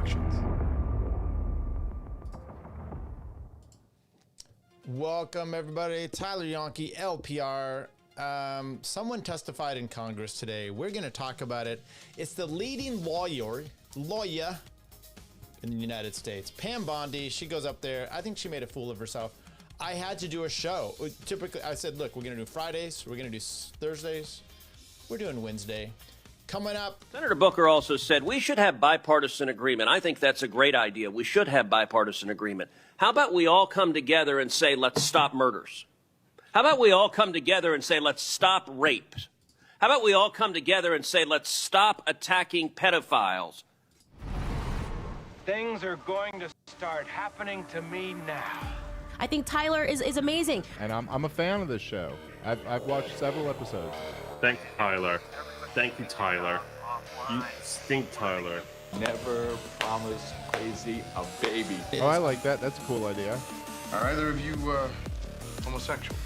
Productions. Welcome, everybody. Tyler Yonke, LPR. Someone testified in Congress today. We're going to talk about it. It's the leading lawyer in the United States. Pam Bondi, she goes up there. I think she made a fool of herself. I had to do a show. Typically, I said, look, we're going to do Fridays. We're going to do Thursdays. We're doing Wednesday. Coming up. Senator Booker also said we should have bipartisan agreement. I think that's a great idea. We should have bipartisan agreement. How about we all come together and say, let's stop murders? How about we all come together and say, let's stop rape? How about we all come together and say, let's stop attacking pedophiles? Things are going to start happening to me now. I think Tyler is amazing. And I'm a fan of this show. I've watched several episodes. Thank you, Tyler. Thank you, Tyler. You stink, Tyler. Never promise crazy a baby. Oh, I like that. That's a cool idea. Are either of you homosexuals?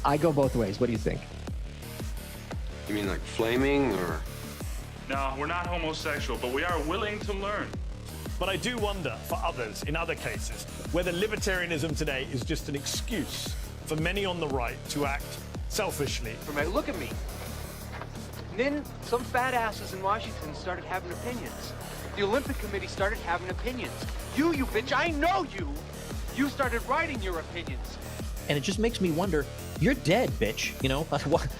I go both ways. What do you think? You mean like flaming or? No, we're not homosexual, but we are willing to learn. But I do wonder for others, in other cases, whether libertarianism today is just an excuse for many on the right to act selfishly. Look at me. And then some fat asses in Washington started having opinions. The Olympic Committee started having opinions. You bitch, I know you. You started writing your opinions. And it just makes me wonder, you're dead, bitch. You know,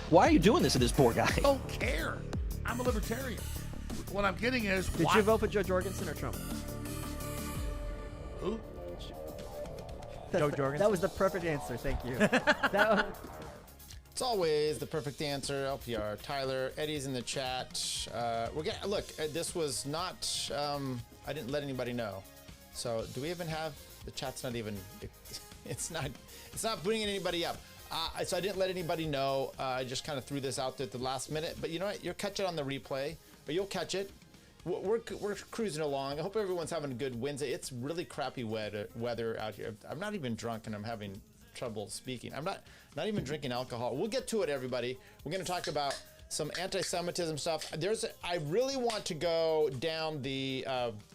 why are you doing this to this poor guy? I don't care. I'm a libertarian. What I'm getting is, Did you vote for Joe Jorgensen or Trump? Who? Joe Jorgensen. That was the perfect answer. Thank you. It's always the perfect answer. LPR, Tyler, Eddie's in the chat. We're gonna look. This was not. I didn't let anybody know. So do we even have the chat's not even? It's not. It's not bringing anybody up. So I didn't let anybody know. I just kind of threw this out there at the last minute. But you know what? You'll catch it on the replay, or you'll catch it. We're cruising along. I hope everyone's having a good Wednesday. It's really crappy weather out here. I'm not even drunk, and I'm having trouble speaking. I'm not even drinking alcohol. We'll get to it, everybody. We're going to talk about some anti-Semitism stuff. I really want to go down the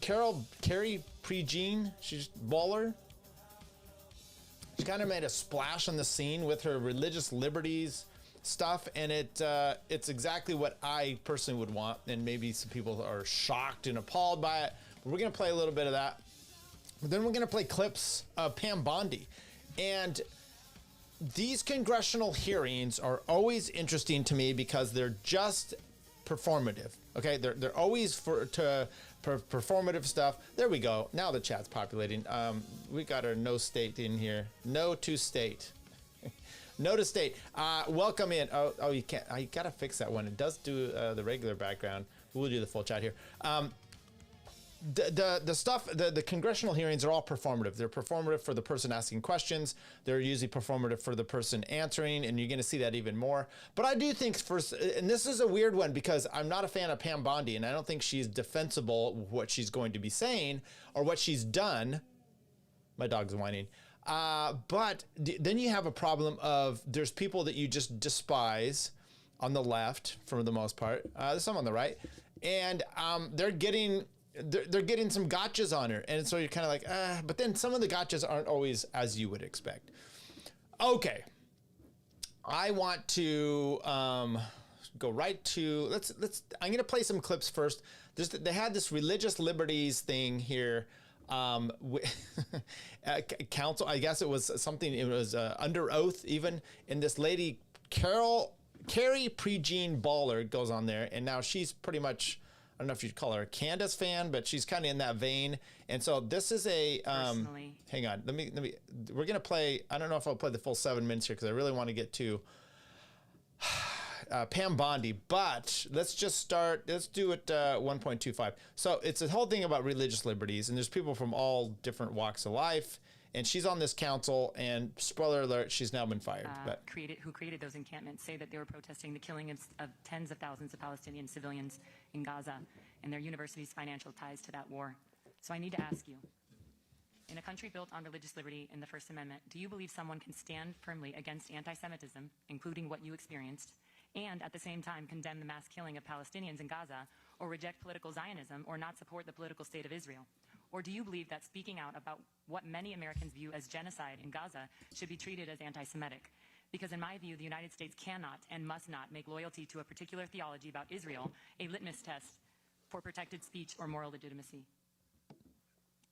Carrie Prejean. She's Boller. She kind of made a splash on the scene with her religious liberties stuff, and it's exactly what I personally would want. And maybe some people are shocked and appalled by it. But we're going to play a little bit of that. But then we're going to play clips of Pam Bondi. And these congressional hearings are always interesting to me because they're just performative. Okay, they're always for performative stuff. There we go. Now the chat's populating. We got our no state in here. No to state. No to state. Welcome in. Oh, you can't. I gotta fix that one. It does do the regular background. We'll do the full chat here. The stuff, the congressional hearings are all performative. They're performative for the person asking questions. They're usually performative for the person answering, and you're going to see that even more. But I do think first, and this is a weird one because I'm not a fan of Pam Bondi, and I don't think she's defensible what she's going to be saying or what she's done. My dog's whining. But then you have a problem of there's people that you just despise on the left for the most part. There's some on the right, and they're getting some gotchas on her, and so you're kind of like, but then some of the gotchas aren't always as you would expect. Okay, I want to go right to let's. I'm gonna play some clips first. They had this religious liberties thing here. Council, I guess it was something. It was under oath even, and this lady Carrie Prejean Boller goes on there, and now she's pretty much. I don't know if you'd call her a Candace fan, but she's kind of in that vein. And so this is a, hang on, let me, we're going to play, I don't know if I'll play the full 7 minutes here because I really want to get to Pam Bondi, but let's just start, let's do it 1.25. So it's a whole thing about religious liberties, and there's people from all different walks of life. And she's on this council, and spoiler alert, she's now been fired. Who created those encampments say that they were protesting the killing of tens of thousands of Palestinian civilians in Gaza and their university's financial ties to that war. So I need to ask you, in a country built on religious liberty and the First Amendment, do you believe someone can stand firmly against anti-Semitism, including what you experienced, and at the same time condemn the mass killing of Palestinians in Gaza, or reject political Zionism, or not support the political state of Israel? Or do you believe that speaking out about what many Americans view as genocide in Gaza should be treated as anti-Semitic? Because in my view, the United States cannot and must not make loyalty to a particular theology about Israel a litmus test for protected speech or moral legitimacy.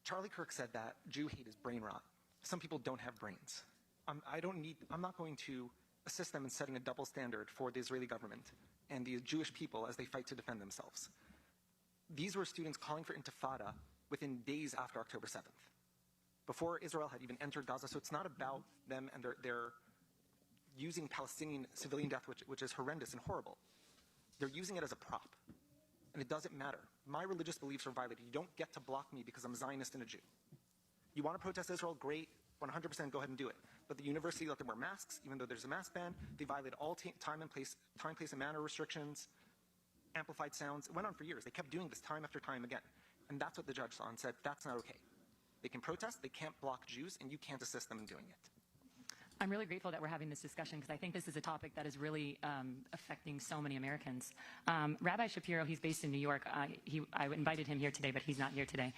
Charlie Kirk said that Jew hate is brain rot. Some people don't have brains. I'm not going to assist them in setting a double standard for the Israeli government and the Jewish people as they fight to defend themselves. These were students calling for intifada within days after October 7th, before Israel had even entered Gaza. So it's not about them and their using Palestinian civilian death, which is horrendous and horrible. They're using it as a prop. And it doesn't matter. My religious beliefs are violated. You don't get to block me because I'm a Zionist and a Jew. You want to protest Israel? Great. 100% go ahead and do it. But the university let them wear masks, even though there's a mask ban. They violated all time, place, and manner restrictions, amplified sounds. It went on for years. They kept doing this time after time again. And that's what the judge saw and said, that's not okay. They can protest, they can't block Jews, and you can't assist them in doing it. I'm really grateful that we're having this discussion because I think this is a topic that is really affecting so many Americans. Rabbi Shapiro, he's based in New York. I invited him here today, but he's not here today.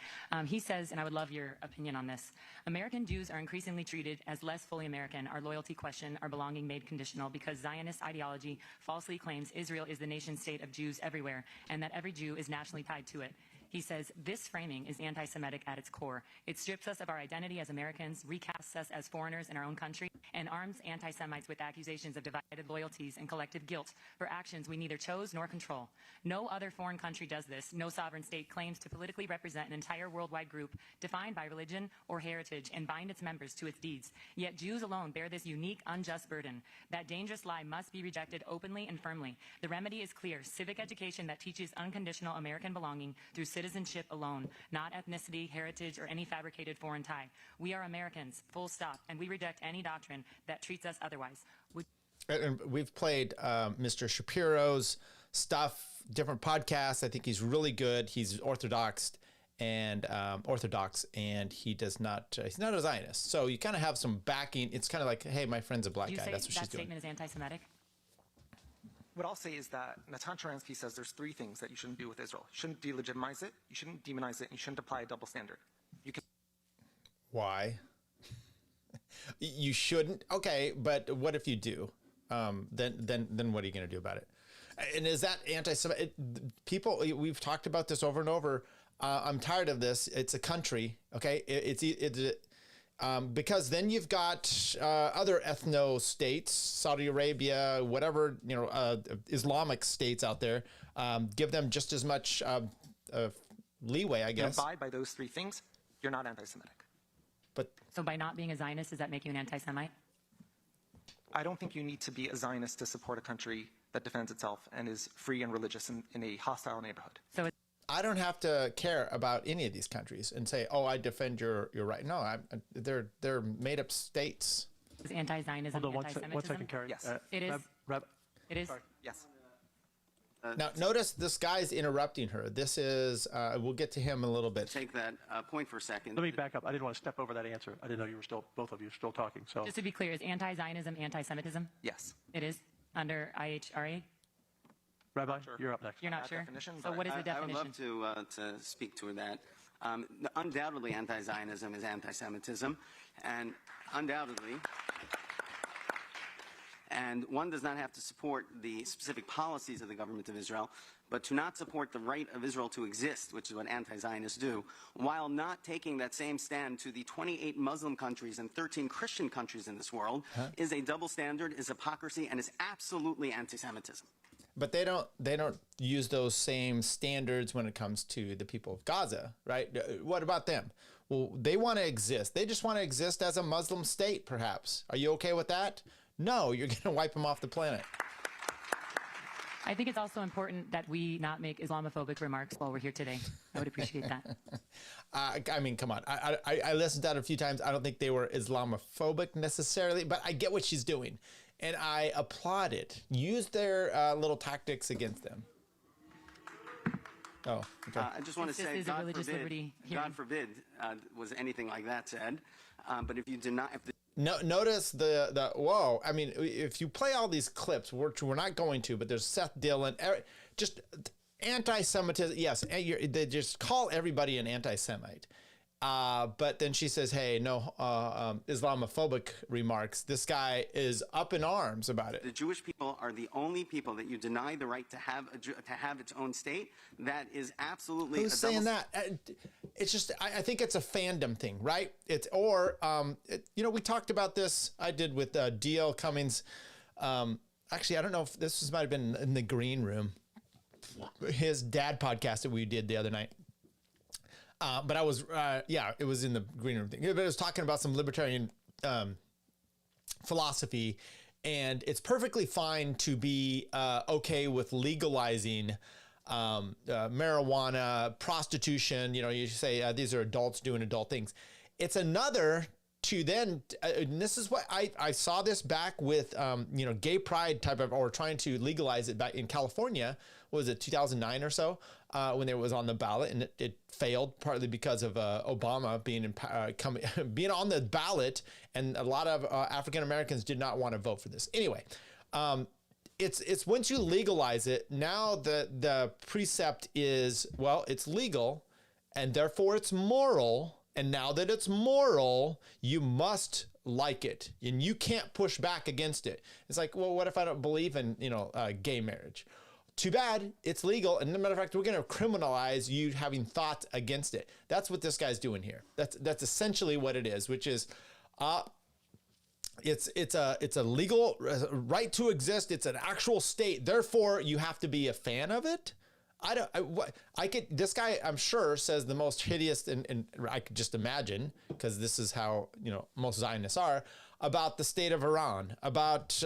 He says, and I would love your opinion on this, American Jews are increasingly treated as less fully American, our loyalty questioned, our belonging made conditional, because Zionist ideology falsely claims Israel is the nation state of Jews everywhere, and that every Jew is nationally tied to it. He says, this framing is anti-Semitic at its core. It strips us of our identity as Americans, recasts us as foreigners in our own country, and arms anti-Semites with accusations of divided loyalties and collective guilt for actions we neither chose nor control. No other foreign country does this. No sovereign state claims to politically represent an entire worldwide group defined by religion or heritage and bind its members to its deeds. Yet Jews alone bear this unique, unjust burden. That dangerous lie must be rejected openly and firmly. The remedy is clear. Civic education that teaches unconditional American belonging through citizenship alone, not ethnicity, heritage, or any fabricated foreign tie. We are Americans, full stop, and we reject any doctrine that treats us otherwise. And we've played Mr. Shapiro's stuff, different podcasts. I think he's really good. He's orthodox, and he does not. He's not a Zionist, so you kind of have some backing. It's kind of like, hey, my friend's a black guy. That's what she's doing. That statement is anti-Semitic? What I'll say is that Natan Sharansky says there's three things that you shouldn't do with Israel. You shouldn't delegitimize it, you shouldn't demonize it, and you shouldn't apply a double standard. You can. Why? You shouldn't? Okay, but what if you do? Then what are you going to do about it? And is that anti-Semitic? People, we've talked about this over and over. I'm tired of this. It's a country, okay? Because then you've got other ethno states, Saudi Arabia, whatever, Islamic states out there. Give them just as much leeway, I guess. You abide by those three things, you're not anti-Semitic. But so by not being a Zionist, does that make you an anti-Semite? I don't think you need to be a Zionist to support a country that defends itself and is free and religious in a hostile neighborhood. So I don't have to care about any of these countries and say, "Oh, I defend your right." No, they're made up states. Is anti-Zionism anti-Semitism? 1 second, Carrie. Yes. It is. It is. Sorry. Yes. Now, notice this guy's interrupting her. This is, we'll get to him in a little bit. Take that point for a second. Let me back up. I didn't want to step over that answer. I didn't know you were still, both of you, still talking. So Just to be clear, is anti-Zionism anti-Semitism? Yes. It is under IHRA? Rabbi, you're up next. You're not sure? So what is the definition? I would love to speak to that. Undoubtedly, anti-Zionism is anti-Semitism, and undoubtedly, and one does not have to support the specific policies of the government of Israel, but to not support the right of Israel to exist, which is what anti-Zionists do, while not taking that same stand to the 28 Muslim countries and 13 Christian countries in this world, is a double standard, is hypocrisy, and is absolutely anti-Semitism. But they don't use those same standards when it comes to the people of Gaza, right? What about them? Well, they want to exist. They just want to exist as a Muslim state, perhaps. Are you okay with that? No, you're going to wipe them off the planet. I think it's also important that we not make Islamophobic remarks while we're here today. I would appreciate that. I mean, come on. I listened to that a few times. I don't think they were Islamophobic necessarily, but I get what she's doing. And I applaud it. Use their little tactics against them. Oh, okay. I just want to say, God forbid was anything like that said. But if you deny, notice the whoa. I mean, if you play all these clips, which we're not going to, but there's Seth Dillon, just anti-Semitism. Yes, they just call everybody an anti-Semite. But then she says, hey, no Islamophobic remarks. This guy is up in arms about it. The Jewish people are the only people that you deny the right to have its own state. That is absolutely Who's saying that? It's just, I think it's a fandom thing, right? It's, or, we talked about this, I did with D.L. Cummings. Actually, I don't know if this might have been in the green room, his dad podcast that we did the other night. But I was, it was in the green room thing. But it was talking about some libertarian philosophy, and it's perfectly fine to be okay with legalizing marijuana, prostitution. You say these are adults doing adult things. It's another to then, and this is what I saw this back with, gay pride type of, or trying to legalize it back in California. What was it, 2009 or so, when it was on the ballot, and it failed partly because of Obama being being on the ballot, and a lot of African Americans did not want to vote for this. Anyway, it's once you legalize it, now the precept is, well, it's legal, and therefore it's moral. And now that it's moral, you must like it, and you can't push back against it. It's like, well, what if I don't believe in, gay marriage? Too bad, it's legal. And as a matter of fact, we're going to criminalize you having thoughts against it. That's what this guy's doing here. That's essentially what it is, which is, it's a legal right to exist. It's an actual state. Therefore, you have to be a fan of it. This guy, I'm sure, says the most hideous, and I could just imagine, because this is how, most Zionists are, about the state of Iran, about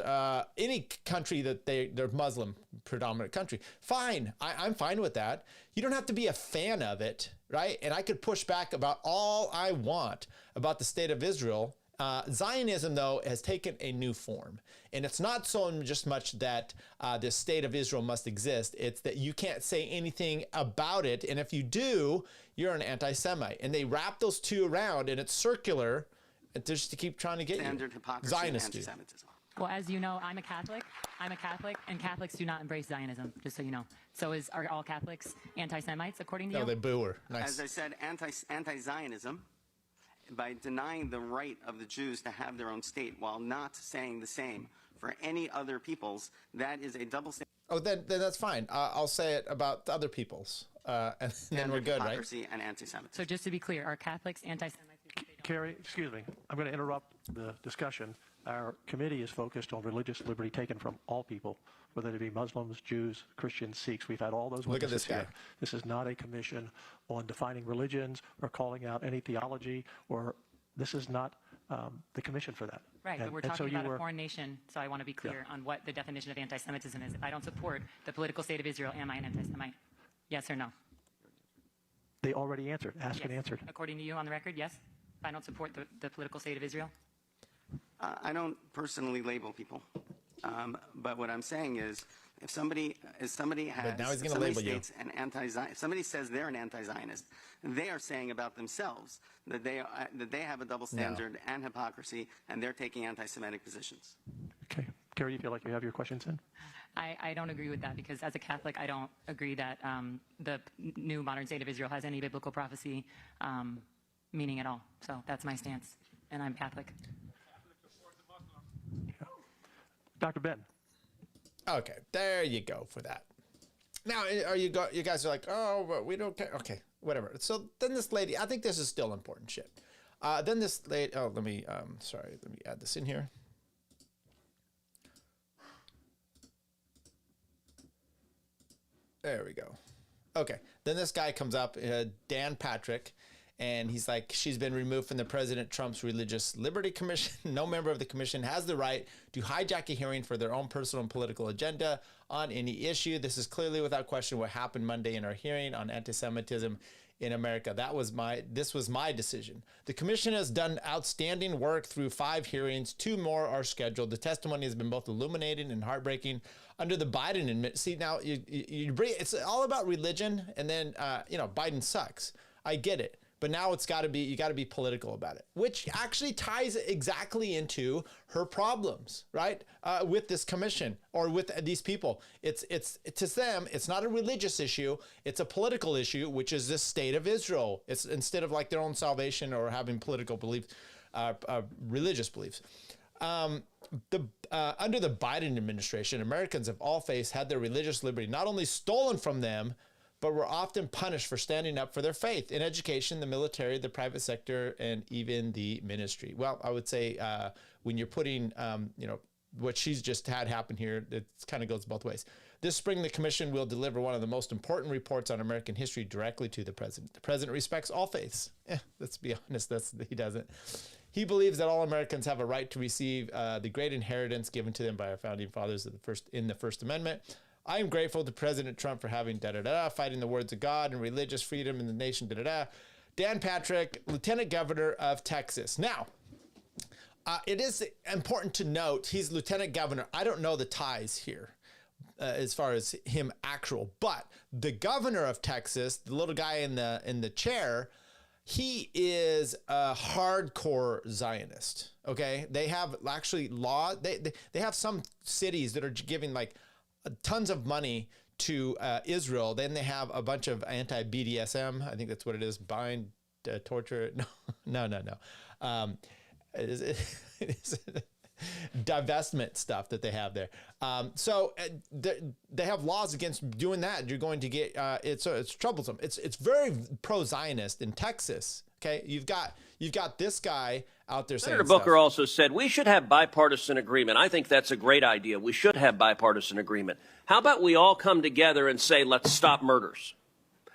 any country that they're Muslim predominant country. Fine. I'm fine with that. You don't have to be a fan of it, right? And I could push back about all I want about the state of Israel. Zionism, though, has taken a new form. And it's not so just much that the state of Israel must exist. It's that you can't say anything about it. And if you do, you're an anti-Semite. And they wrap those two around, and it's circular just to keep trying to get standard hypocrisy Zionists and anti-Semitism. Well, as you know, I'm a Catholic, and Catholics do not embrace Zionism, just so you know. So are all Catholics anti-Semites, according to you? No, they boo her. Nice. As I said, anti-Zionism, by denying the right of the Jews to have their own state while not saying the same for any other peoples, that is a double standard. Oh, then that's fine. I'll say it about the other peoples, and then we're good, right? Hypocrisy and anti-Semitism. So just to be clear, are Catholics anti-Semites? Carrie, excuse me. I'm going to interrupt the discussion. Our committee is focused on religious liberty taken from all people, whether they be Muslims, Jews, Christians, Sikhs. We've had all those witnesses. Look at this guy. Here. This is not a commission on defining religions or calling out any theology, or this is not the commission for that. Right, but we're talking about a foreign nation, so I want to be clear on what the definition of anti-Semitism is. If I don't support the political state of Israel, am I an anti-Semite? Yes or no? They already answered. Asked and answered. According to you on the record, yes? If I don't support the political state of Israel? I don't personally label people, but what I'm saying is, if somebody has, but now he's going to label you. An anti-Zionist, if somebody says they're an anti-Zionist, they are saying about themselves that they have a double standard and hypocrisy, and they're taking anti-Semitic positions. Okay, Carrie, you feel like you have your questions in? I don't agree with that, because as a Catholic, I don't agree that the new modern state of Israel has any biblical prophecy meaning at all. So that's my stance, and I'm Catholic. Dr. Ben. Okay, there you go for that. Now, you guys are like, oh, but we don't care. Okay, whatever. So then this lady, I think this is still important shit. Then this lady, let me add this in here. There we go. Okay, then this guy comes up, Dan Patrick, and he's like, she's been removed from the President Trump's Religious Liberty Commission. No member of the commission has the right to hijack a hearing for their own personal and political agenda on any issue. This is clearly without question what happened Monday in our hearing on anti-Semitism in America. This was my decision. The commission has done outstanding work through 5 hearings. 2 more are scheduled. The testimony has been both illuminating and heartbreaking under the Biden administration. See, now you bring, it's all about religion, and then Biden sucks. I get it. But now you got to be political about it, which actually ties exactly into her problems, right? With this commission or with these people. It's to them, it's not a religious issue. It's a political issue, which is this state of Israel. It's instead of like their own salvation or having political beliefs, religious beliefs. Under the Biden administration, Americans of all faiths had their religious liberty not only stolen from them, but were often punished for standing up for their faith in education, the military, the private sector, and even the ministry. Well, I would say when you're putting, what she's just had happen here, it kind of goes both ways. This spring, the commission will deliver one of the most important reports on American history directly to the president. The president respects all faiths. Let's be honest, he doesn't. He believes that all Americans have a right to receive the great inheritance given to them by our founding fathers in the First Amendment. I am grateful to President Trump for having fighting the words of God and religious freedom in the nation, Dan Patrick, Lieutenant Governor of Texas. Now, it is important to note he's Lieutenant Governor. I don't know the ties here as far as him actual, but the governor of Texas, the little guy in the chair, he is a hardcore Zionist. Okay, they have actually law. They have some cities that are giving like tons of money to Israel. Then they have a bunch of anti-BDSM. I think that's what it is. Bind, torture. No. It is divestment stuff that they have there. So they have laws against doing that. You're going to get it's troublesome. It's very pro-Zionist in Texas. Okay, you've got this guy out there saying Senator Booker also said we should have bipartisan agreement. I think that's a great idea. We should have bipartisan agreement. How about we all come together and say, let's stop murders?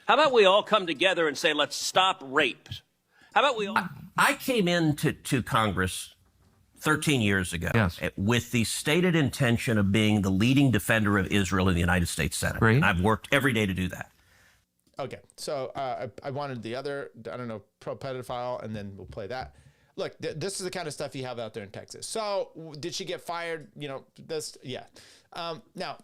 How about we all come together and say, let's stop rape? How about we all... I came into Congress 13 years ago with the stated intention of being the leading defender of Israel in the United States Senate. Great. And I've worked every day to do that. Okay, so I wanted the other, pro-pedophile, and then we'll play that. Look, this is the kind of stuff you have out there in Texas. So did she get fired? Yeah. Now,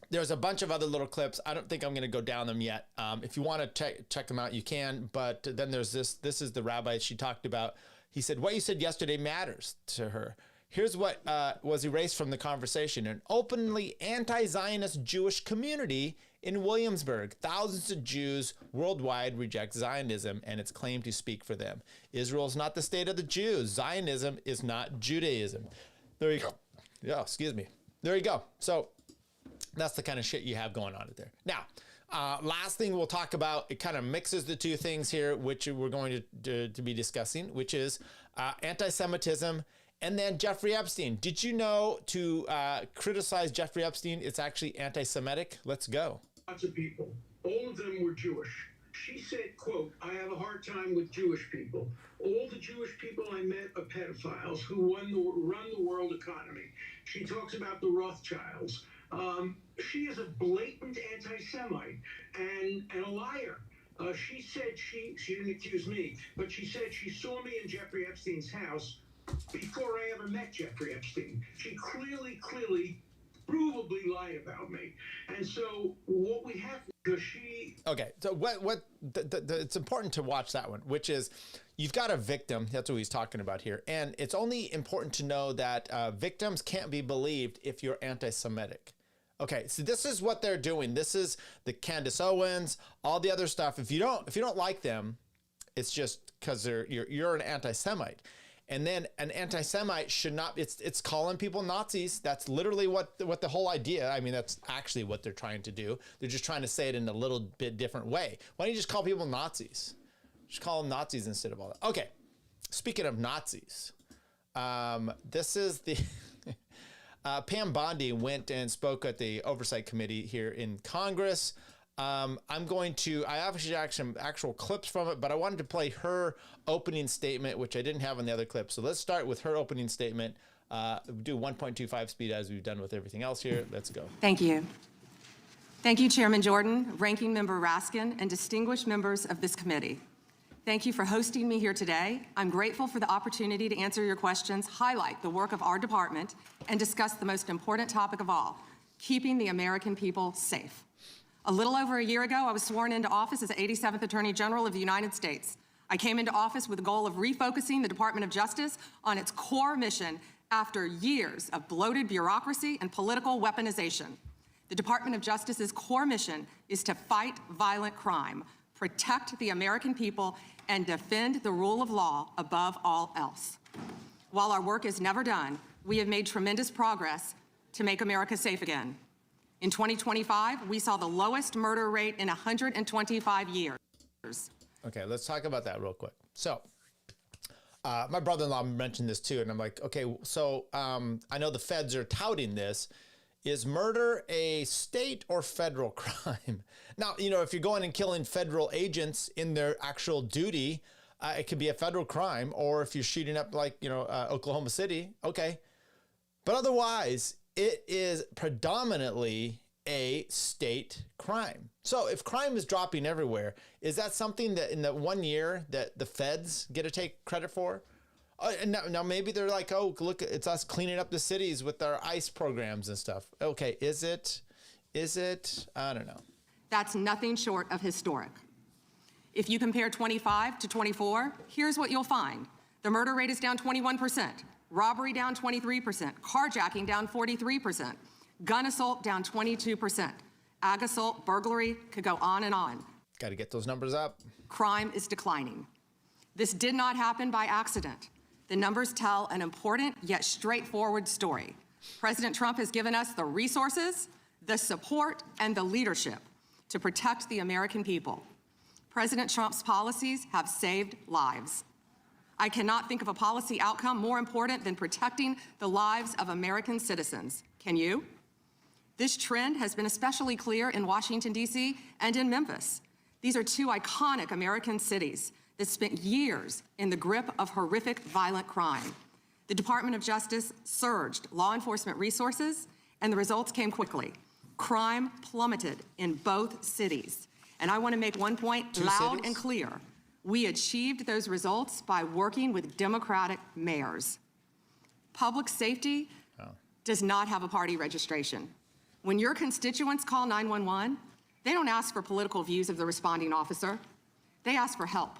there's a bunch of other little clips. I don't think I'm going to go down them yet. If you want to check them out, you can. But then there's this. This is the rabbi she talked about. He said, what you said yesterday matters to her. Here's what was erased from the conversation. An openly anti-Zionist Jewish community in Williamsburg. Thousands of Jews worldwide reject Zionism and its claim to speak for them. Israel is not the state of the Jews. Zionism is not Judaism. There you go. Yeah, excuse me. There you go. So that's the kind of shit you have going on there. Now, last thing we'll talk about, it kind of mixes the two things here, which we're going to be discussing, which is anti-Semitism and then Jeffrey Epstein. Did you know to criticize Jeffrey Epstein, it's actually anti-Semitic? Let's go. Lots of people. All of them were Jewish. She said, quote, I have a hard time with Jewish people. All the Jewish people I met are pedophiles who run the world economy. She talks about the Rothschilds. She is a blatant anti-Semite and a liar. She said she didn't accuse me, but she said she saw me in Jeffrey Epstein's house before I ever met Jeffrey Epstein. She clearly, provably lied about me. And so what we have, because she... Okay, so it's important to watch that one, which is you've got a victim. That's what he's talking about here. And it's only important to know that victims can't be believed if you're anti-Semitic. Okay, so this is what they're doing. This is the Candace Owens, all the other stuff. If you don't like them, it's just because you're an anti-Semite. And then an anti-Semite should not, it's calling people Nazis. That's literally what the whole idea, I mean, that's actually what they're trying to do. They're just trying to say it in a little bit different way. Why don't you just call people Nazis? Just call them Nazis instead of all that. Okay, speaking of Nazis, this is the, Pam Bondi went and spoke at the Oversight Committee here in Congress. I obviously have some actual clips from it, but I wanted to play her opening statement, which I didn't have on the other clip. So let's start with her opening statement. Do 1.25 speed as we've done with everything else here. Let's go. Thank you. Thank you, Chairman Jordan, Ranking Member Raskin, and distinguished members of this committee. Thank you for hosting me here today. I'm grateful for the opportunity to answer your questions, highlight the work of our department, and discuss the most important topic of all, keeping the American people safe. A little over a year ago, I was sworn into office as the 87th Attorney General of the United States. I came into office with the goal of refocusing the Department of Justice on its core mission after years of bloated bureaucracy and political weaponization. The Department of Justice's core mission is to fight violent crime, protect the American people, and defend the rule of law above all else. While our work is never done, we have made tremendous progress to make America safe again. In 2025, we saw the lowest murder rate in 125 years. Okay, let's talk about that real quick. So, my brother-in-law mentioned this too, and I'm like, okay, so I know the feds are touting this. Is murder a state or federal crime? Now, you know, if you're going and killing federal agents in their actual duty, it could be a federal crime. Or if you're shooting up, like, you know, Oklahoma City, okay. But otherwise, it is predominantly a state crime. So if crime is dropping everywhere, is that something that in that 1 year that the feds get to take credit for? And now maybe they're like, oh, look, it's us cleaning up the cities with our ICE programs and stuff. Okay, is it? I don't know. That's nothing short of historic. If you compare 25 to 24, here's what you'll find. The murder rate is down 21%, robbery down 23%, carjacking down 43%, gun assault down 22%, ag assault, burglary, could go on and on. Got to get those numbers up. Crime is declining. This did not happen by accident. The numbers tell an important yet straightforward story. President Trump has given us the resources, the support, and the leadership to protect the American people. President Trump's policies have saved lives. I cannot think of a policy outcome more important than protecting the lives of American citizens. Can you? This trend has been especially clear in Washington, D.C. and in Memphis. These are two iconic American cities that spent years in the grip of horrific violent crime. The Department of Justice surged law enforcement resources, and the results came quickly. Crime plummeted in both cities. And I want to make one point loud and clear. We achieved those results by working with Democratic mayors. Public safety does not have a party registration. When your constituents call 911, they don't ask for political views of the responding officer. They ask for help.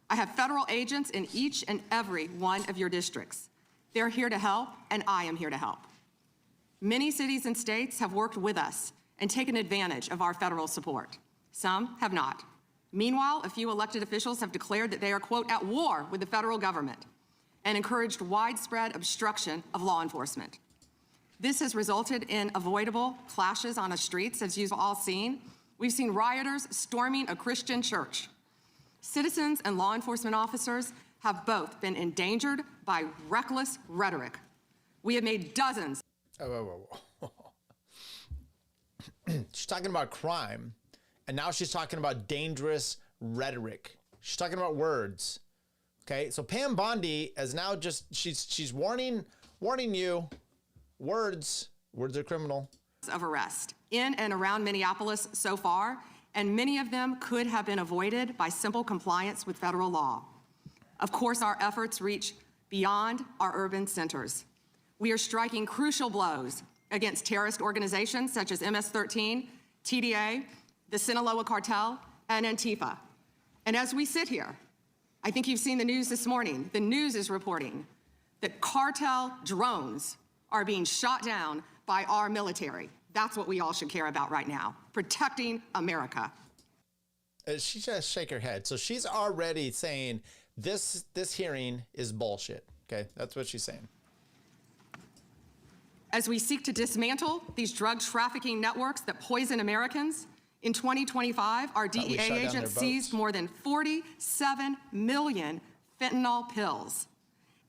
I have federal agents in each and every one of your districts. They're here to help, and I am here to help. Many cities and states have worked with us and taken advantage of our federal support. Some have not. Meanwhile, a few elected officials have declared that they are, quote, at war with the federal government and encouraged widespread obstruction of law enforcement. This has resulted in avoidable clashes on the streets, as you've all seen. We've seen rioters storming a Christian church. Citizens and law enforcement officers have both been endangered by reckless rhetoric. We have made dozens. She's talking about crime, and now she's talking about dangerous rhetoric. She's talking about words. Okay, so Pam Bondi is now just she's warning you. Words are criminal. Of arrest in and around Minneapolis so far, and many of them could have been avoided by simple compliance with federal law. Of course, our efforts reach beyond our urban centers. We are striking crucial blows against terrorist organizations such as MS-13, TDA, the Sinaloa Cartel, and Antifa. And as we sit here, I think you've seen the news this morning. The news is reporting that cartel drones are being shot down by our military. That's what we all should care about right now, protecting America. She just shake her head. So she's already saying this hearing is bullshit. Okay, that's what she's saying. As we seek to dismantle these drug trafficking networks that poison Americans, in 2025 our DEA agents seized more than 47 million fentanyl pills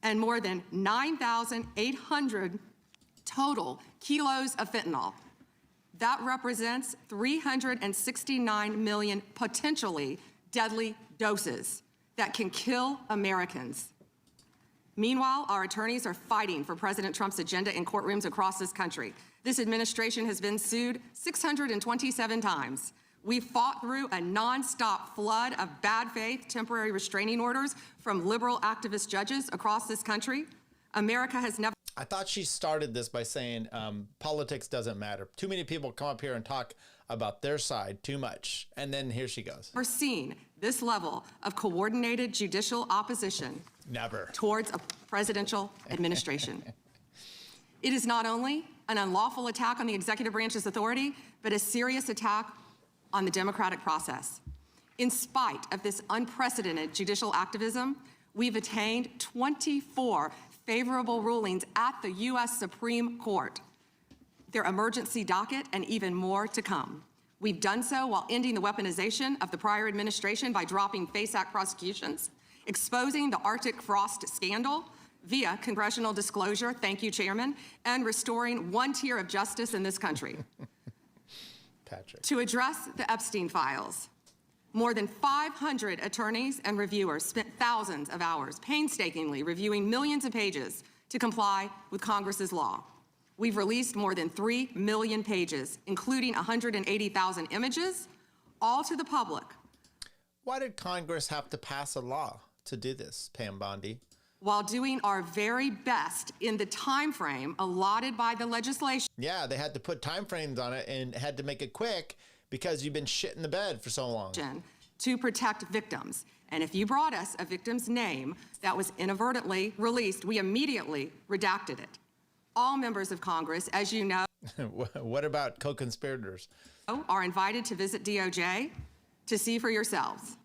and more than 9,800 total kilos of fentanyl. That represents 369 million potentially deadly doses that can kill Americans. Meanwhile, our attorneys are fighting for President Trump's agenda in courtrooms across this country. This administration has been sued 627 times. We fought through a nonstop flood of bad faith temporary restraining orders from liberal activist judges across this country. America has never... I thought she started this by saying politics doesn't matter. Too many people come up here and talk about their side too much. And then here she goes. We're seeing this level of coordinated judicial opposition Never. towards a presidential administration. It is not only an unlawful attack on the executive branch's authority, but a serious attack on the democratic process. In spite of this unprecedented judicial activism, we've attained 24 favorable rulings at the U.S. Supreme Court, their emergency docket, and even more to come. We've done so while ending the weaponization of the prior administration by dropping FACE Act prosecutions, exposing the Arctic frost scandal via congressional disclosure, thank you, Chairman, and restoring one tier of justice in this country. Patrick. To address the Epstein files, more than 500 attorneys and reviewers spent thousands of hours painstakingly reviewing millions of pages to comply with Congress's law. We've released more than 3 million pages, including 180,000 images, all to the public. Why did Congress have to pass a law to do this, Pam Bondi? While doing our very best in the time frame allotted by the legislation. Yeah, they had to put time frames on it and had to make it quick because you've been shit in the bed for so long. To protect victims. And if you brought us a victim's name that was inadvertently released, we immediately redacted it. All members of Congress, as you know, what about co-conspirators? Are invited to visit DOJ to see for yourselves.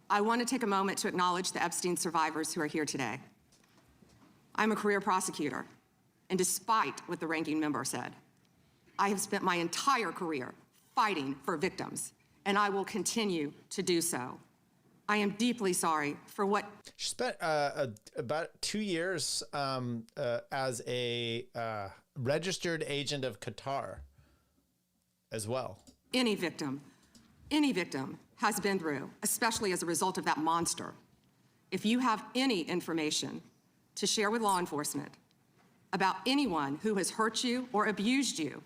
I want to take a moment to acknowledge the Epstein survivors who are here today. I'm a career prosecutor, and despite what the ranking member said, I have spent my entire career fighting for victims, and I will continue to do so. I am deeply sorry for what... She spent about 2 years as a registered agent of Qatar as well. Any victim has been through, especially as a result of that monster. If you have any information to share with law enforcement about anyone who has hurt you or abused you,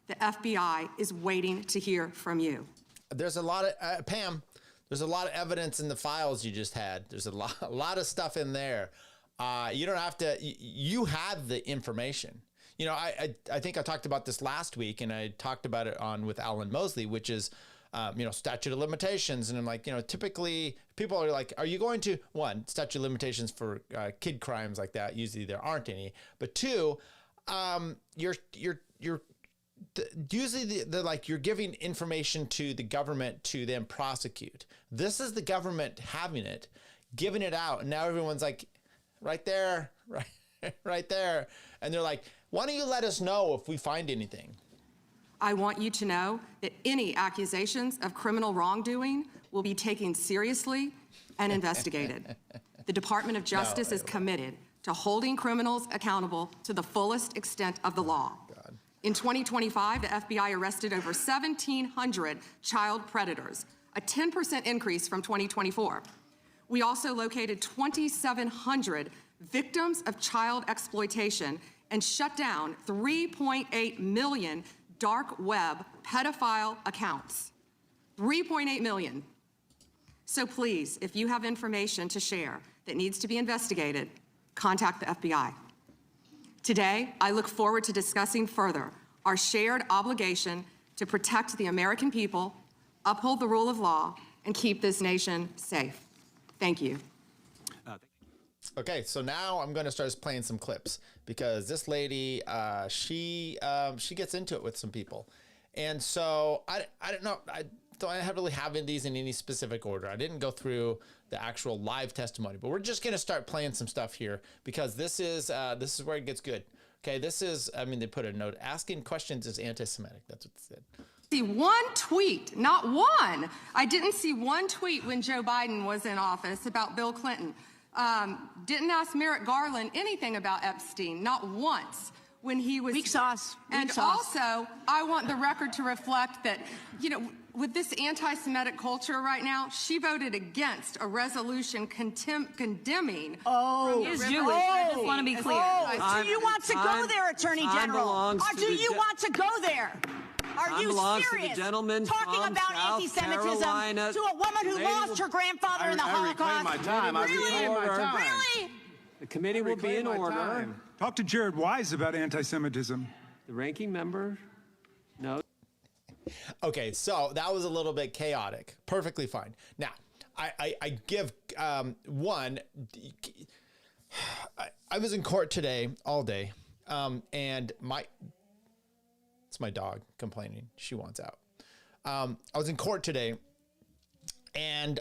the FBI is waiting to hear from you. There's a lot of, Pam, there's a lot of evidence in the files you just had. There's a lot of stuff in there. You don't have to, you have the information. You know, I think I talked about this last week, and I talked about it on with Alan Mosley, which is, you know, statute of limitations. And I'm like, you know, typically people are like, are you going to, one, statute of limitations for kid crimes like that? Usually there aren't any. But two, usually they're like, you're giving information to the government to then prosecute. This is the government having it, giving it out. And now everyone's like, right there, right there. And they're like, why don't you let us know if we find anything? I want you to know that any accusations of criminal wrongdoing will be taken seriously and investigated. The Department of Justice is committed to holding criminals accountable to the fullest extent of the law. In 2025, the FBI arrested over 1,700 child predators, a 10% increase from 2024. We also located 2,700 victims of child exploitation and shut down 3.8 million dark web pedophile accounts. 3.8 million. So please, if you have information to share that needs to be investigated, contact the FBI. Today, I look forward to discussing further our shared obligation to protect the American people, uphold the rule of law, and keep this nation safe. Thank you. Okay, so now I'm going to start playing some clips because this lady, she gets into it with some people. And so I don't know, I don't really have these in any specific order. I didn't go through the actual live testimony, but we're just going to start playing some stuff here because this is where it gets good. Okay, this is, I mean, they put a note, asking questions is anti-Semitic. That's what it said. See one tweet, not one. I didn't see one tweet when Joe Biden was in office about Bill Clinton. Didn't ask Merrick Garland anything about Epstein, not once when he was. Weak sauce. And also, I want the record to reflect that, you know, with this anti-Semitic culture right now, she voted against a resolution condemning. Oh, is Jewish. I just want to be clear. Do you want to go there, Attorney General? Do you want to go there? Are you serious? Talking about anti-Semitism to a woman who lost her grandfather in the Holocaust? Really? The committee will be in order. Talk to Jared Wise about anti-Semitism. The ranking member? No. Okay, so that was a little bit chaotic. Perfectly fine. Now, I give one. I was in court today all day, and it's my dog complaining. She wants out. I was in court today, and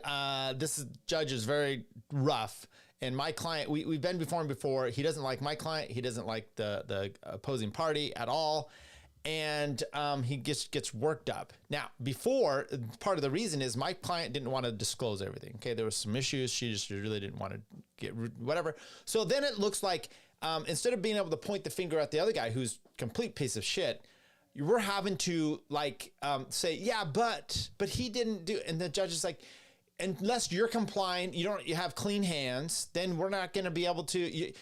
this judge is very rough. And my client, we've been before him before. He doesn't like my client. He doesn't like the opposing party at all. And he gets worked up. Now, before, part of the reason is my client didn't want to disclose everything. Okay, there was some issues. She just really didn't want to get whatever. So then it looks like instead of being able to point the finger at the other guy who's a complete piece of shit, we're having to like say, yeah, but he didn't do. And the judge is like, unless you're complying, you have clean hands, then we're not going to be able to.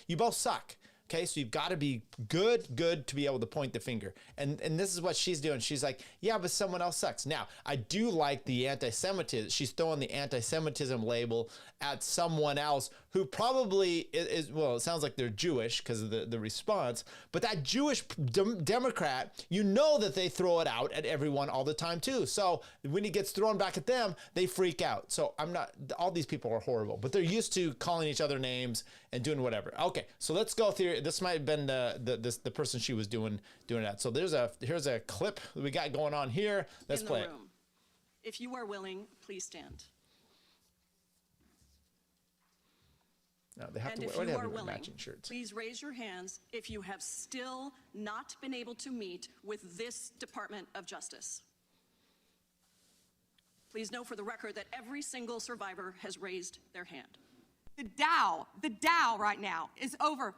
You both suck. Okay, so you've got to be good to be able to point the finger. And this is what she's doing. She's like, yeah, but someone else sucks. Now, I do like the anti-Semitism. She's throwing the anti-Semitism label at someone else who probably is well, it sounds like they're Jewish because of the response. But that Jewish Democrat, you know that they throw it out at everyone all the time too. So when it gets thrown back at them, they freak out. So all these people are horrible, but they're used to calling each other names and doing whatever. Okay, so let's go through. This might have been the person she was doing that. So here's a clip we got going on here. Let's play it. If you are willing, please stand. No, they have and to if wear you are willing, matching shirts. Please raise your hands if you have still not been able to meet with this Department of Justice. Please know for the record that every single survivor has raised their hand. The Dow right now is over.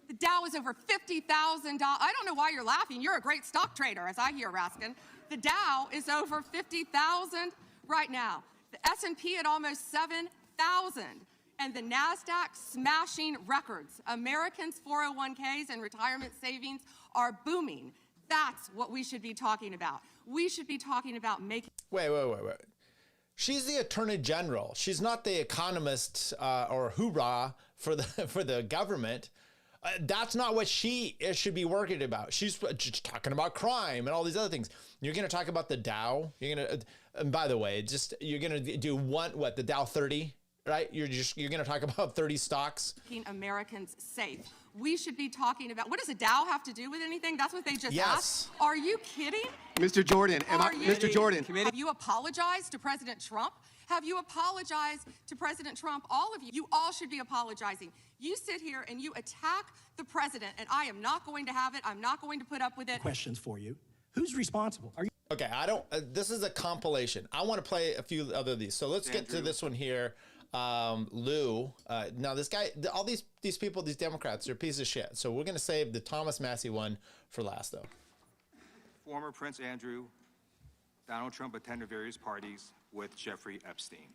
The Dow is over $50,000. I don't know why you're laughing. You're a great stock trader, as I hear, Raskin. The Dow is over 50,000 right now. The S&P at almost 7,000. And the NASDAQ smashing records. Americans' 401ks and retirement savings are booming. That's what we should be talking about. We should be talking about making... Wait. She's the Attorney General. She's not the economist or hoorah for the government. That's not what she should be worried about. She's just talking about crime and all these other things. You're going to talk about the Dow. And by the way, you're going to do the Dow 30, right? You're going to talk about 30 stocks. Keeping Americans safe. We should be talking about, what does a Dow have to do with anything? That's what they just asked. Are you kidding? Mr. Jordan, Mr. Jordan. Have you apologized to President Trump? Have you apologized to President Trump? All of you, you all should be apologizing. You sit here and you attack the president, and I am not going to have it. I'm not going to put up with it. Questions for you. Who's responsible? Are you? Okay, this is a compilation. I want to play a few other of these. So let's get to this one here. Lou. Now this guy, all these people, these Democrats, they're a piece of shit. So we're going to save the Thomas Massie one for last, though. Former Prince Andrew, Donald Trump attended various parties with Jeffrey Epstein.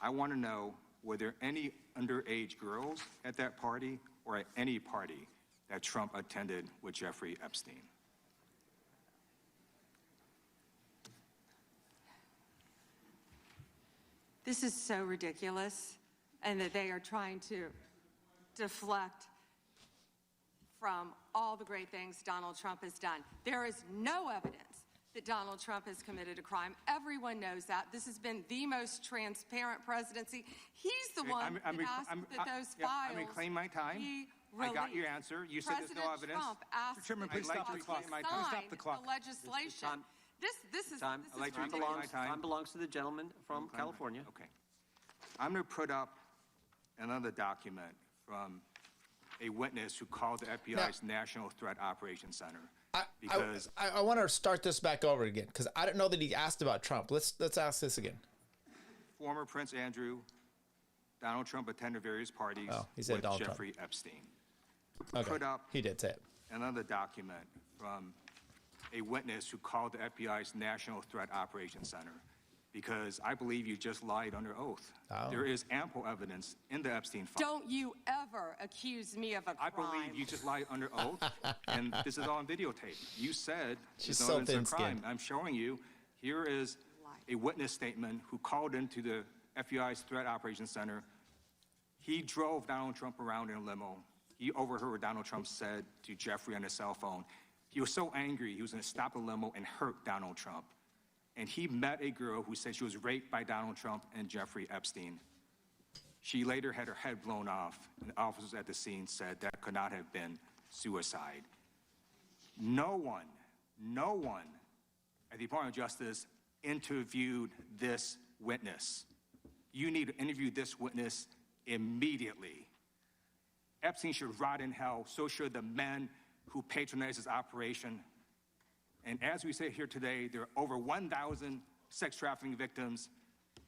I want to know, were there any underage girls at that party or at any party that Trump attended with Jeffrey Epstein? This is so ridiculous, and that they are trying to deflect from all the great things Donald Trump has done. There is no evidence that Donald Trump has committed a crime. Everyone knows that. This has been the most transparent presidency. He's the one that asked that those files I'm reclaiming my time. I got your answer. You said there's no evidence. Trump asked Mr. Chairman, please stop the clock. Stop the clock. The legislation. This is time belongs to the gentleman from California. Okay. I'm going to put up another document from a witness who called the FBI's National Threat Operations Center. Because I want to start this back over again because I don't know that he asked about Trump. Let's ask this again. Former Prince Andrew, Donald Trump attended various parties with Jeffrey Epstein. Okay. Put up he did say it. Another document from a witness who called the FBI's National Threat Operations Center because I believe you just lied under oath. Oh. There is ample evidence in the Epstein file. Don't you ever accuse me of a crime. I believe you just lied under oath, and this is on videotape. You said she's no so evidence of crime. thin-skinned. I'm showing you. Here is a witness statement who called into the FBI's Threat Operations Center. He drove Donald Trump around in a limo. He overheard what Donald Trump said to Jeffrey on his cell phone. He was so angry, he was going to stop the limo and hurt Donald Trump. And he met a girl who said she was raped by Donald Trump and Jeffrey Epstein. She later had her head blown off, and officers at the scene said that could not have been suicide. No one at the Department of Justice interviewed this witness. You need to interview this witness immediately. Epstein should rot in hell, so should the men who patronized his operation. And as we sit here today, there are over 1,000 sex trafficking victims,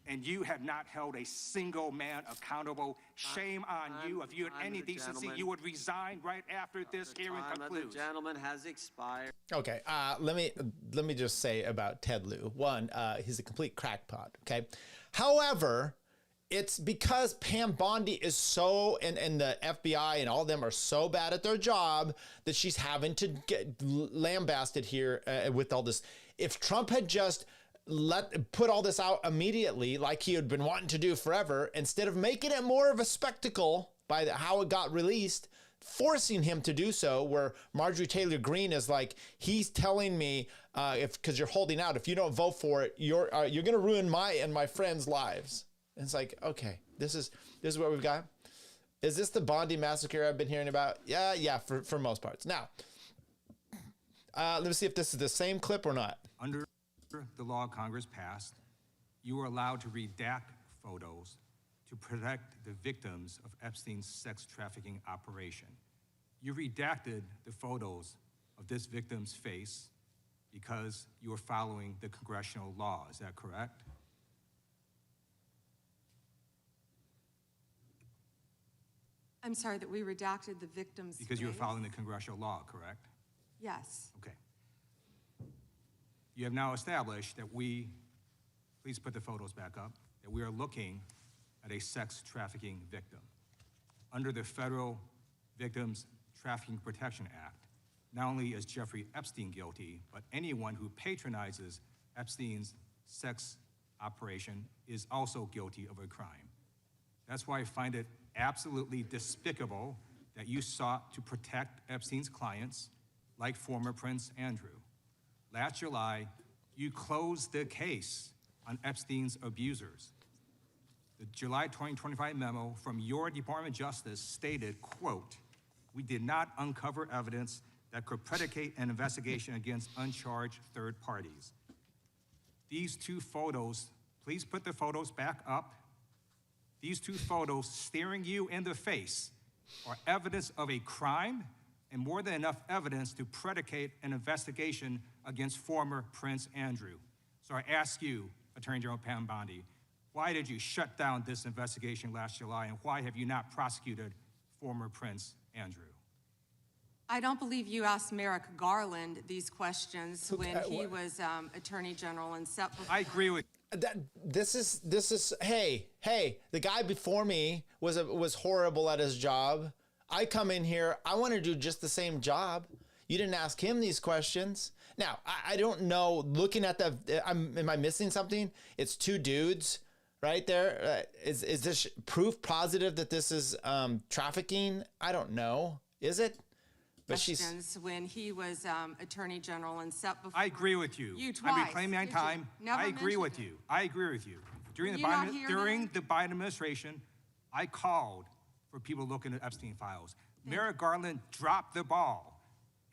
and you have not held a single man accountable. Shame on you. If you had any decency, you would resign right after this hearing concludes. The gentleman has expired. Okay, let me just say about Ted Lieu. One, he's a complete crackpot. Okay, however, it's because Pam Bondi is so, and the FBI and all of them are so bad at their job that she's having to get lambasted here with all this. If Trump had just put all this out immediately, like he had been wanting to do forever, instead of making it more of a spectacle by how it got released, forcing him to do so, where Marjorie Taylor Greene is like, he's telling me, because you're holding out, if you don't vote for it, you're going to ruin my and my friends' lives. And it's like, okay, this is what we've got. Is this the Bondi massacre I've been hearing about? Yeah, for most parts. Now, let me see if this is the same clip or not. Under the law Congress passed, you were allowed to redact photos to protect the victims of Epstein's sex trafficking operation. You redacted the photos of this victim's face because you were following the congressional law. Is that correct? I'm sorry, that we redacted the victim's Because you were face? following the congressional law, correct? Yes. Okay. You have now established that please put the photos back up, that we are looking at a sex trafficking victim. Under the Federal Victims Trafficking Protection Act, not only is Jeffrey Epstein guilty, but anyone who patronizes Epstein's sex operation is also guilty of a crime. That's why I find it absolutely despicable that you sought to protect Epstein's clients, like former Prince Andrew. Last July, you closed the case on Epstein's abusers. The July 2025 memo from your Department of Justice stated, quote, "We did not uncover evidence that could predicate an investigation against uncharged third parties." These two photos, please put the photos back up. These two photos staring you in the face are evidence of a crime and more than enough evidence to predicate an investigation against former Prince Andrew. So I ask you, Attorney General Pam Bondi, why did you shut down this investigation last July, and why have you not prosecuted former Prince Andrew? I don't believe you asked Merrick Garland these questions when he was Attorney General and set before. I agree with This is hey, the guy before me was horrible at his job. I come in here, I want to do just the same job. You didn't ask him these questions. Now, I don't know, looking at am I missing something? It's two dudes right there. Is this proof positive that this is trafficking? I don't know. Is it? But questions when he was Attorney General and set before. I agree with you. You twice. I'm reclaiming my time. I agree with you. I agree with you. During the Biden administration, I called for people looking at Epstein files. Merrick Garland dropped the ball,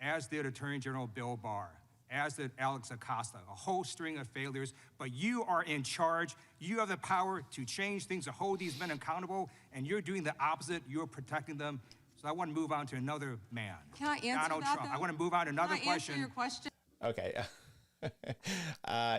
as did Attorney General Bill Barr, as did Alex Acosta, a whole string of failures. But you are in charge. You have the power to change things, to hold these men accountable, and you're doing the opposite. You're protecting them. So I want to move on to another man. Can I answer Donald that, Trump. though? I want to move on to another Can I answer your question? Okay.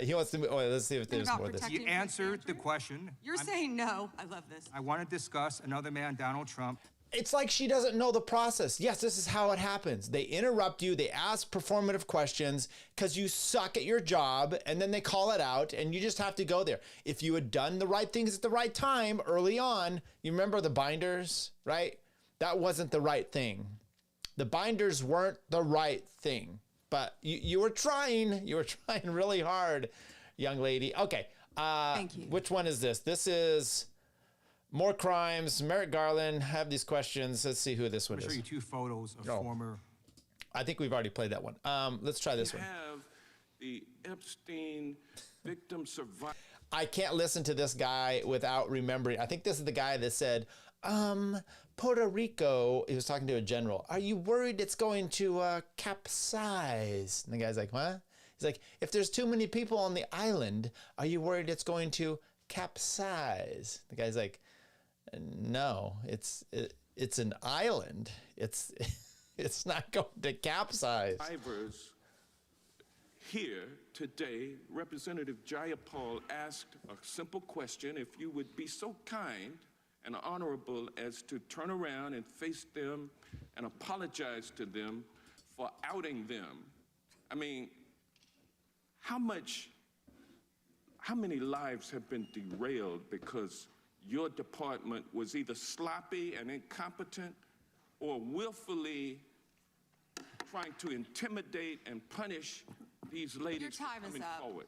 He wants to. Let's see if there's more of this. You answered the question. You're saying no. I love this. I want to discuss another man, Donald Trump. It's like she doesn't know the process. Yes, this is how it happens. They interrupt you. They ask performative questions because you suck at your job, and then they call it out, and you just have to go there. If you had done the right things at the right time early on, you remember the binders, right? That wasn't the right thing. The binders weren't the right thing, but you were trying. You were trying really hard, young lady. Okay. Thank you. Which one is this? This is more crimes. Merrick Garland have these questions. Let's see who this one I'm is. going to show you two photos of former I think we've already played that one. Let's try this one. Have the Epstein victim survivor. I can't listen to this guy without remembering. I think this is the guy that said, Puerto Rico, he was talking to a general. Are you worried it's going to capsize? And the guy's like, what? He's like, if there's too many people on the island, are you worried it's going to capsize? The guy's like, no, it's an island. It's not going to capsize. Survivors here today, Representative Jayapal asked a simple question: if you would be so kind and honorable as to turn around and face them and apologize to them for outing them. I mean, how many lives have been derailed because your department was either sloppy and incompetent or willfully trying to intimidate and punish these ladies? Your time is up. Forward.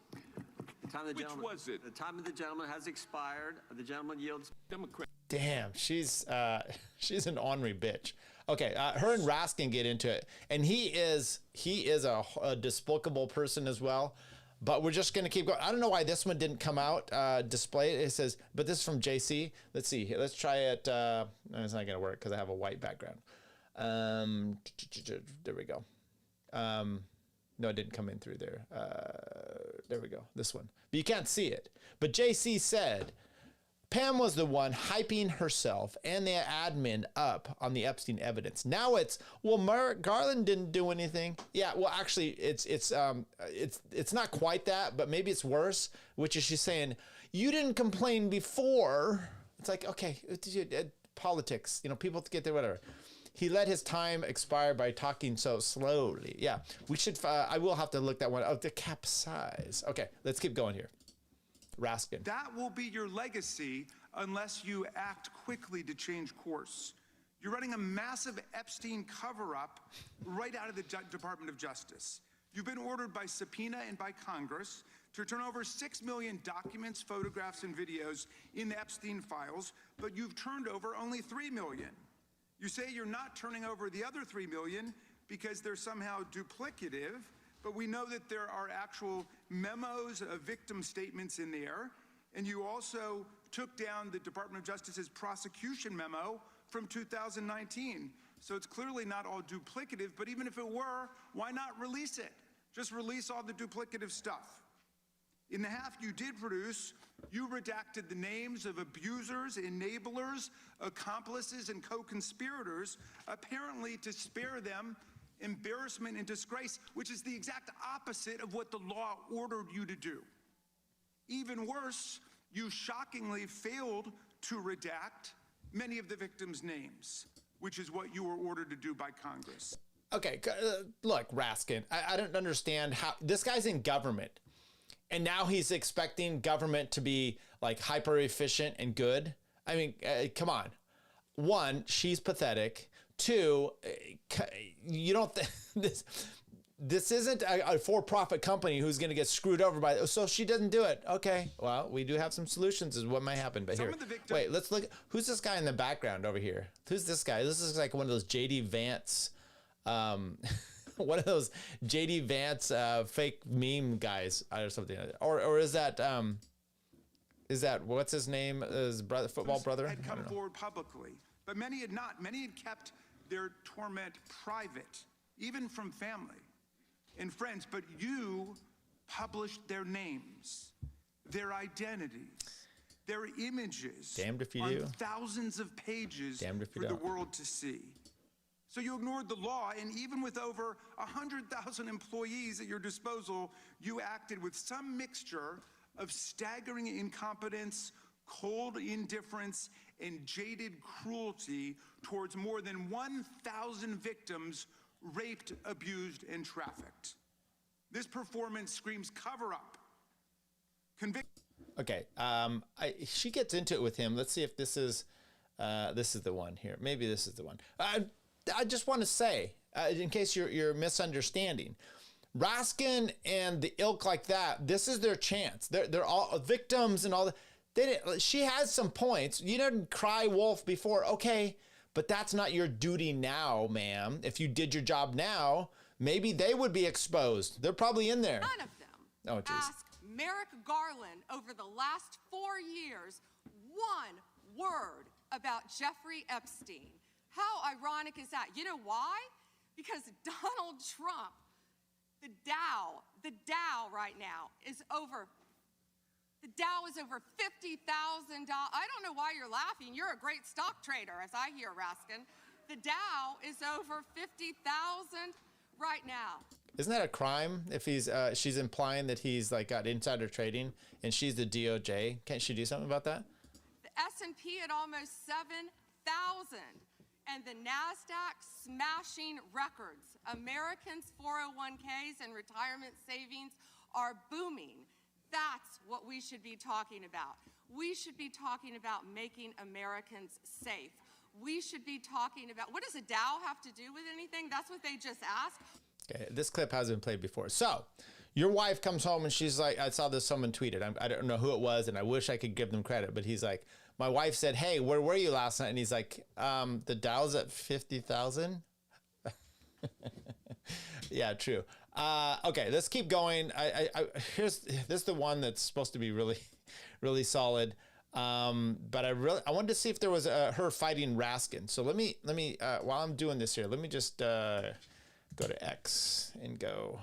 Which was it? The time of the gentleman has expired. The gentleman yields. Democrat. Damn, she's an ornery bitch. Okay, her and Raskin get into it, and he is a despicable person as well. But we're just gonna keep going. I don't know why this one didn't come out display. It says, but this is from JC. Let's see here. Let's try it. No, it's not gonna work because I have a white background. There we go. No, it didn't come in through there. There we go. This one. But you can't see it. But JC said, Pam was the one hyping herself and the admin up on the Epstein evidence. Now it's, well, Merrick Garland didn't do anything. Yeah, well, actually, it's not quite that, but maybe it's worse, which is she's saying, you didn't complain before. It's like, okay, politics, people get there, whatever. He let his time expire by talking so slowly. Yeah, we should, I will have to look that one up. The capsize. Okay, let's keep going here. Raskin. That will be your legacy unless you act quickly to change course. You're running a massive Epstein cover-up right out of the Department of Justice. You've been ordered by subpoena and by Congress to turn over 6 million documents, photographs, and videos in the Epstein files, but you've turned over only 3 million. You say you're not turning over the other 3 million because they're somehow duplicative, but we know that there are actual memos of victim statements in there, and you also took down the Department of Justice's prosecution memo from 2019. So it's clearly not all duplicative, but even if it were, why not release it? Just release all the duplicative stuff. In the half you did produce, you redacted the names of abusers, enablers, accomplices, and co-conspirators, apparently to spare them embarrassment and disgrace, which is the exact opposite of what the law ordered you to do. Even worse, you shockingly failed to redact many of the victims' names, which is what you were ordered to do by Congress. Okay, look, Raskin, I don't understand how this guy's in government, and now he's expecting government to be like hyper efficient and good. I mean, come on. One, she's pathetic. Two, you don't this isn't a for-profit company who's going to get screwed over by so she doesn't do it. Okay, well, we do have some solutions is what might happen. But here, wait, let's look. Who's this guy in the background over here? Who's this guy? This is like one of those JD Vance, one of those JD Vance fake meme guys or something. Or is that what's his name? His brother, football brother? Had come forward publicly, but many had not. Many had kept their torment private, even from family and friends, but you published their names, their identities, their images. Damned if you on do. Thousands of pages Damned if you for don't. the world to see. So you ignored the law, and even with over 100,000 employees at your disposal, you acted with some mixture of staggering incompetence, cold indifference, and jaded cruelty towards more than 1,000 victims raped, abused, and trafficked. This performance screams cover-up. Okay, she gets into it with him. Let's see if this is the one here. Maybe this is the one. I just want to say, in case you're misunderstanding, Raskin and the ilk like that, this is their chance. They're all victims and all that. She has some points. You didn't cry wolf before, okay, But that's not your duty now, ma'am. If you did your job now, maybe they would be exposed. They're probably in there. None of them Oh, geez. asked Merrick Garland over the last 4 years one word about Jeffrey Epstein. How ironic is that? You know why? Because Donald Trump, the Dow right now is over $50,000. I don't know why you're laughing. You're a great stock trader, as I hear, Raskin. The Dow is over 50,000 right now. Isn't that a crime if she's implying that he's like got insider trading and she's the DOJ? Can't she do something about that? The S&P at almost 7,000 and the NASDAQ smashing records. Americans' 401ks and retirement savings are booming. That's what we should be talking about. We should be talking about making Americans safe. We should be talking about, what does a Dow have to do with anything? That's what they just asked. Okay, this clip hasn't been played before. So, your wife comes home and she's like, I saw this, someone tweeted. I don't know who it was, and I wish I could give them credit, but he's like, my wife said, hey, where were you last night? And he's like, the Dow's at 50,000. Yeah, true. Okay, let's keep going. This is the one that's supposed to be really, really solid. But I wanted to see if there was her fighting Raskin. So let me while I'm doing this here, let me just go to X and go.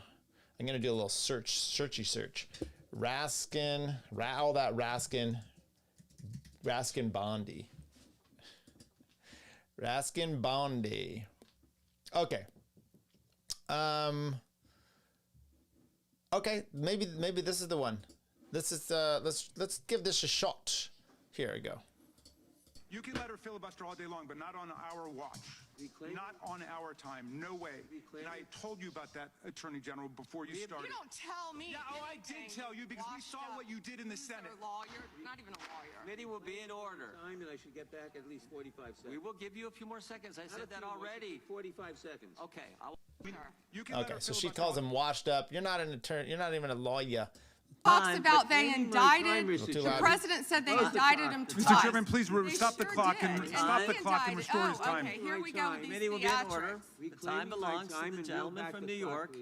I'm gonna do a little searchy search. Raskin, all that Raskin Bondi. Raskin Bondi. Okay. Okay, maybe this is the one. This is let's give this a shot. Here we go. You can let her filibuster all day long, but not on our watch. Not on our time. No way. And I told you about that, Attorney General, before you started. You don't tell me. Yeah, I did tell you because we saw what you did in the Senate. You're a lawyer, not even a lawyer. Committee will be in order. Time, and I should get back at least 45 seconds. We will give you a few more seconds. I said that already. 45 seconds. Okay. Okay, so she calls him washed up. You're not an attorney. You're not even a lawyer. Talks about they indicted. The president said they indicted him twice. Mr. Chairman, please stop the clock and restore his time. Okay, here we go with these Committee will be in order. theatrics. The time belongs to the gentleman from New York.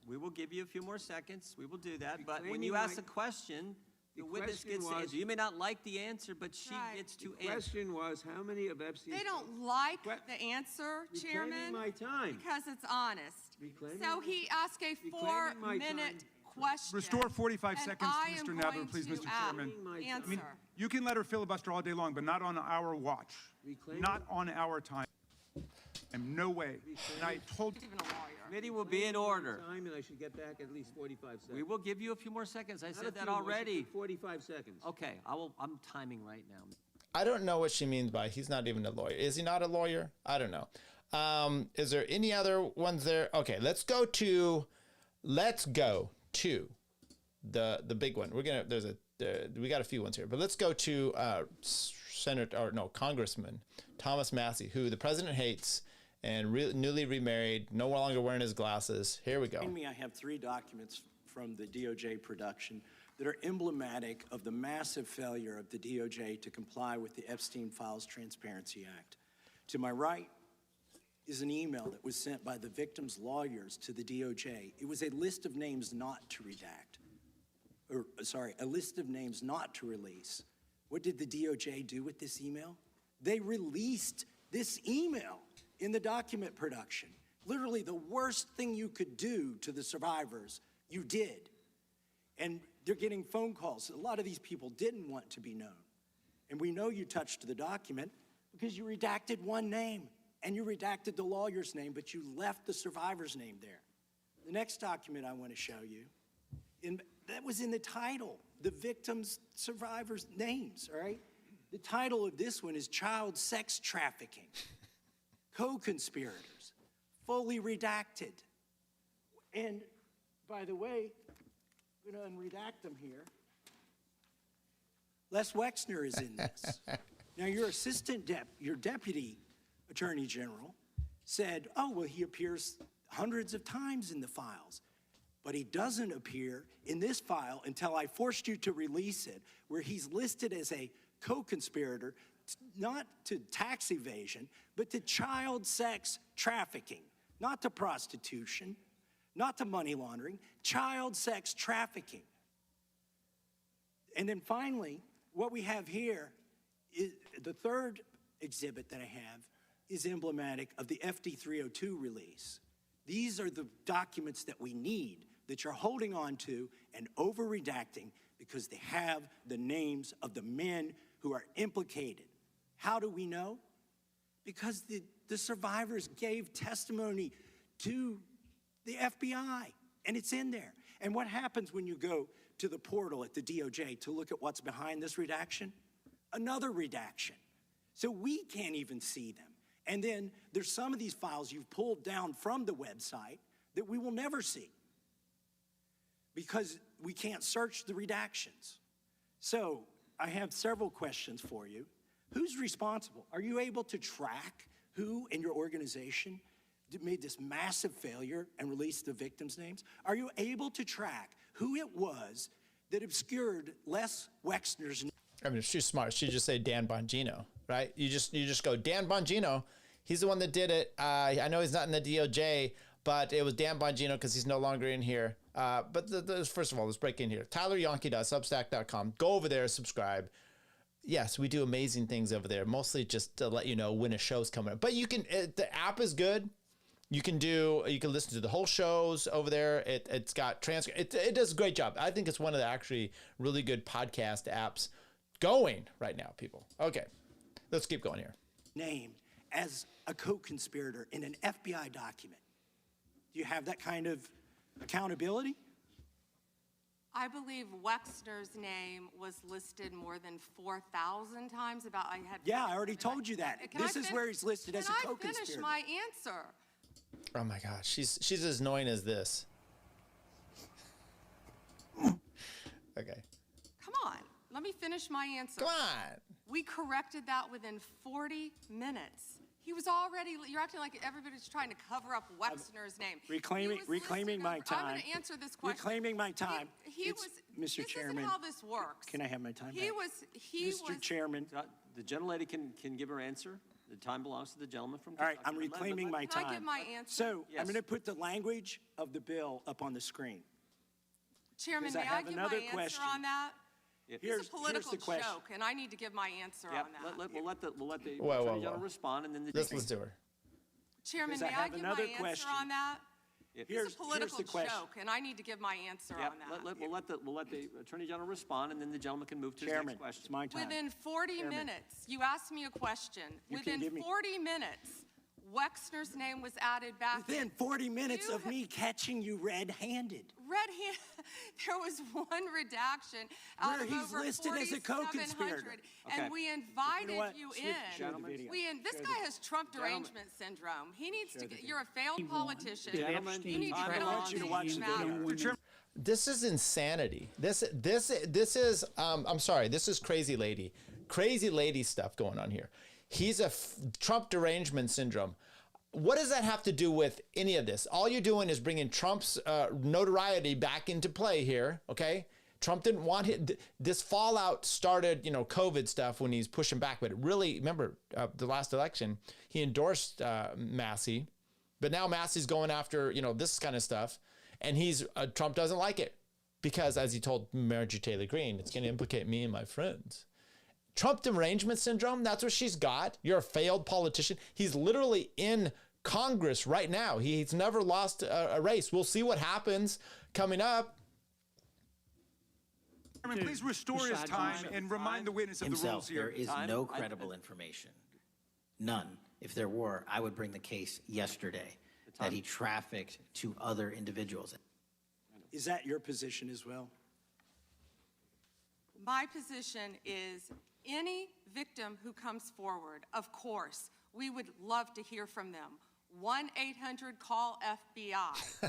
We will give you a few more seconds. We will do that. But when you ask a question, the witness gets to answer. You may not like the answer, but she gets to answer. The question was, how many of Epstein's... They don't like the answer, Chairman, my time. because it's honest. So he asked a 4-minute question. Restore 45 seconds, I am Mr. Nadler, going please, to Mr. Chairman. Answer. You can let her filibuster all day long, but not on our watch. Not on our time. No way. And I told you. Committee will be in order. Time, and I should get back at least 45 seconds. We will give you a few more seconds. I said that Not a few more, already. 45 seconds. Okay, I'm timing right now. I don't know what she means by he's not even a lawyer. Is he not a lawyer? I don't know. Is there any other ones there? Okay, let's go to the big one. We got a few ones here, but let's go to Congressman Thomas Massie, who the president hates and newly remarried, no longer wearing his glasses. Here we go. Behind me, I have 3 documents from the DOJ production that are emblematic of the massive failure of the DOJ to comply with the Epstein Files Transparency Act. To my right is an email that was sent by the victim's lawyers to the DOJ. It was a list of names not to redact, a list of names not to release. What did the DOJ do with this email? They released this email in the document production. Literally the worst thing you could do to the survivors, you did. And they're getting phone calls. A lot of these people didn't want to be known. And we know you touched the document because you redacted one name and you redacted the lawyer's name, but you left the survivor's name there. The next document I want to show you, that was in the title, the victims' survivors' names, all right? The title of this one is Child Sex Trafficking. Co-conspirators, fully redacted. And by the way, I'm going to unredact them here. Les Wexner is in this. Now, your deputy attorney general said, oh, well, he appears hundreds of times in the files, but he doesn't appear in this file until I forced you to release it, where he's listed as a co-conspirator to tax evasion, but to child sex trafficking, not to prostitution, not to money laundering, child sex trafficking. And then finally, what we have here is the third exhibit that I have is emblematic of the FD 302 release. These are the documents that we need that you're holding on to and over-redacting because they have the names of the men who are implicated. How do we know? Because the survivors gave testimony to the FBI, and it's in there. And what happens when you go to the portal at the DOJ to look at what's behind this redaction? Another redaction. So we can't even see them. And then there's some of these files you've pulled down from the website that we will never see because we can't search the redactions. So I have several questions for you. Who's responsible? Are you able to track who in your organization made this massive failure and released the victims' names? Are you able to track who it was that obscured Les Wexner's name? I mean, if she's smart, she'd just say Dan Bongino, right? You just go, Dan Bongino, he's the one that did it. I know he's not in the DOJ, but it was Dan Bongino because he's no longer in here. But first of all, let's break in here. TylerYonke.substack.com. Go over there, subscribe. Yes, we do amazing things over there, mostly just to let you know when a show's coming up. But you can, the app is good. You can listen to the whole shows over there. It's got transcript. It does a great job. I think it's one of the actually really good podcast apps going right now, people. Okay, let's keep going here. Name as a co-conspirator in an FBI document. Do you have that kind of accountability? I believe Wexner's name was listed more than 4,000 times. Yeah, I already told you that. This is where he's listed as a co-conspirator. Can I finish my answer? Oh my gosh, she's as annoying as this. Okay. Come on, let me finish my answer. Come on. We corrected that within 40 minutes. He was already, you're acting like everybody's trying to cover up Wexner's name. Reclaiming my time. I'm going to answer this question. Reclaiming my time. Mr. Chairman. This isn't how this works. Can I have my time back? Mr. Chairman. The gentlelady can give her answer. The time belongs to the gentleman from All right, I'm reclaiming my time. Can I give my answer? So I'm going to put the language of the bill up on the screen. Chairman, may I give my answer on that? It's a political joke, and I need to give my answer on that. We'll let the Attorney General respond, and then the Let's listen to her. Chairman, may I give my answer on that? It's a political joke, and I need to give my answer on that. We'll let the Attorney General respond, and then the gentleman can move to his next question. It's my time. Within 40 minutes, you asked me a question. Within 40 minutes, Wexner's name was added back. Within 40 minutes of me catching you red-handed. There was one redaction out of over 4,700, and we invited you in. This guy has Trump derangement syndrome. He needs to get. You're a failed politician. You need to get on these matters. This is insanity. This is I'm sorry. This is crazy lady stuff going on here. He's a Trump derangement syndrome. What does that have to do with any of this? All you're doing is bringing Trump's notoriety back into play here, okay? Trump didn't want it. This fallout started, COVID stuff when he's pushing back. But it really, remember, the last election, he endorsed Massie. But now Massie's going after, this kind of stuff. And Trump doesn't like it because, as he told Marjorie Taylor Greene, it's going to implicate me and my friends. Trump derangement syndrome, that's what she's got. You're a failed politician. He's literally in Congress right now. He's never lost a race. We'll see what happens coming up. Chairman, please restore his time and remind the witness of the rules here. There is no credible information. None. If there were, I would bring the case yesterday that he trafficked to other individuals. Is that your position as well? My position is any victim who comes forward, of course, we would love to hear from them. 1-800-CALL-FBI.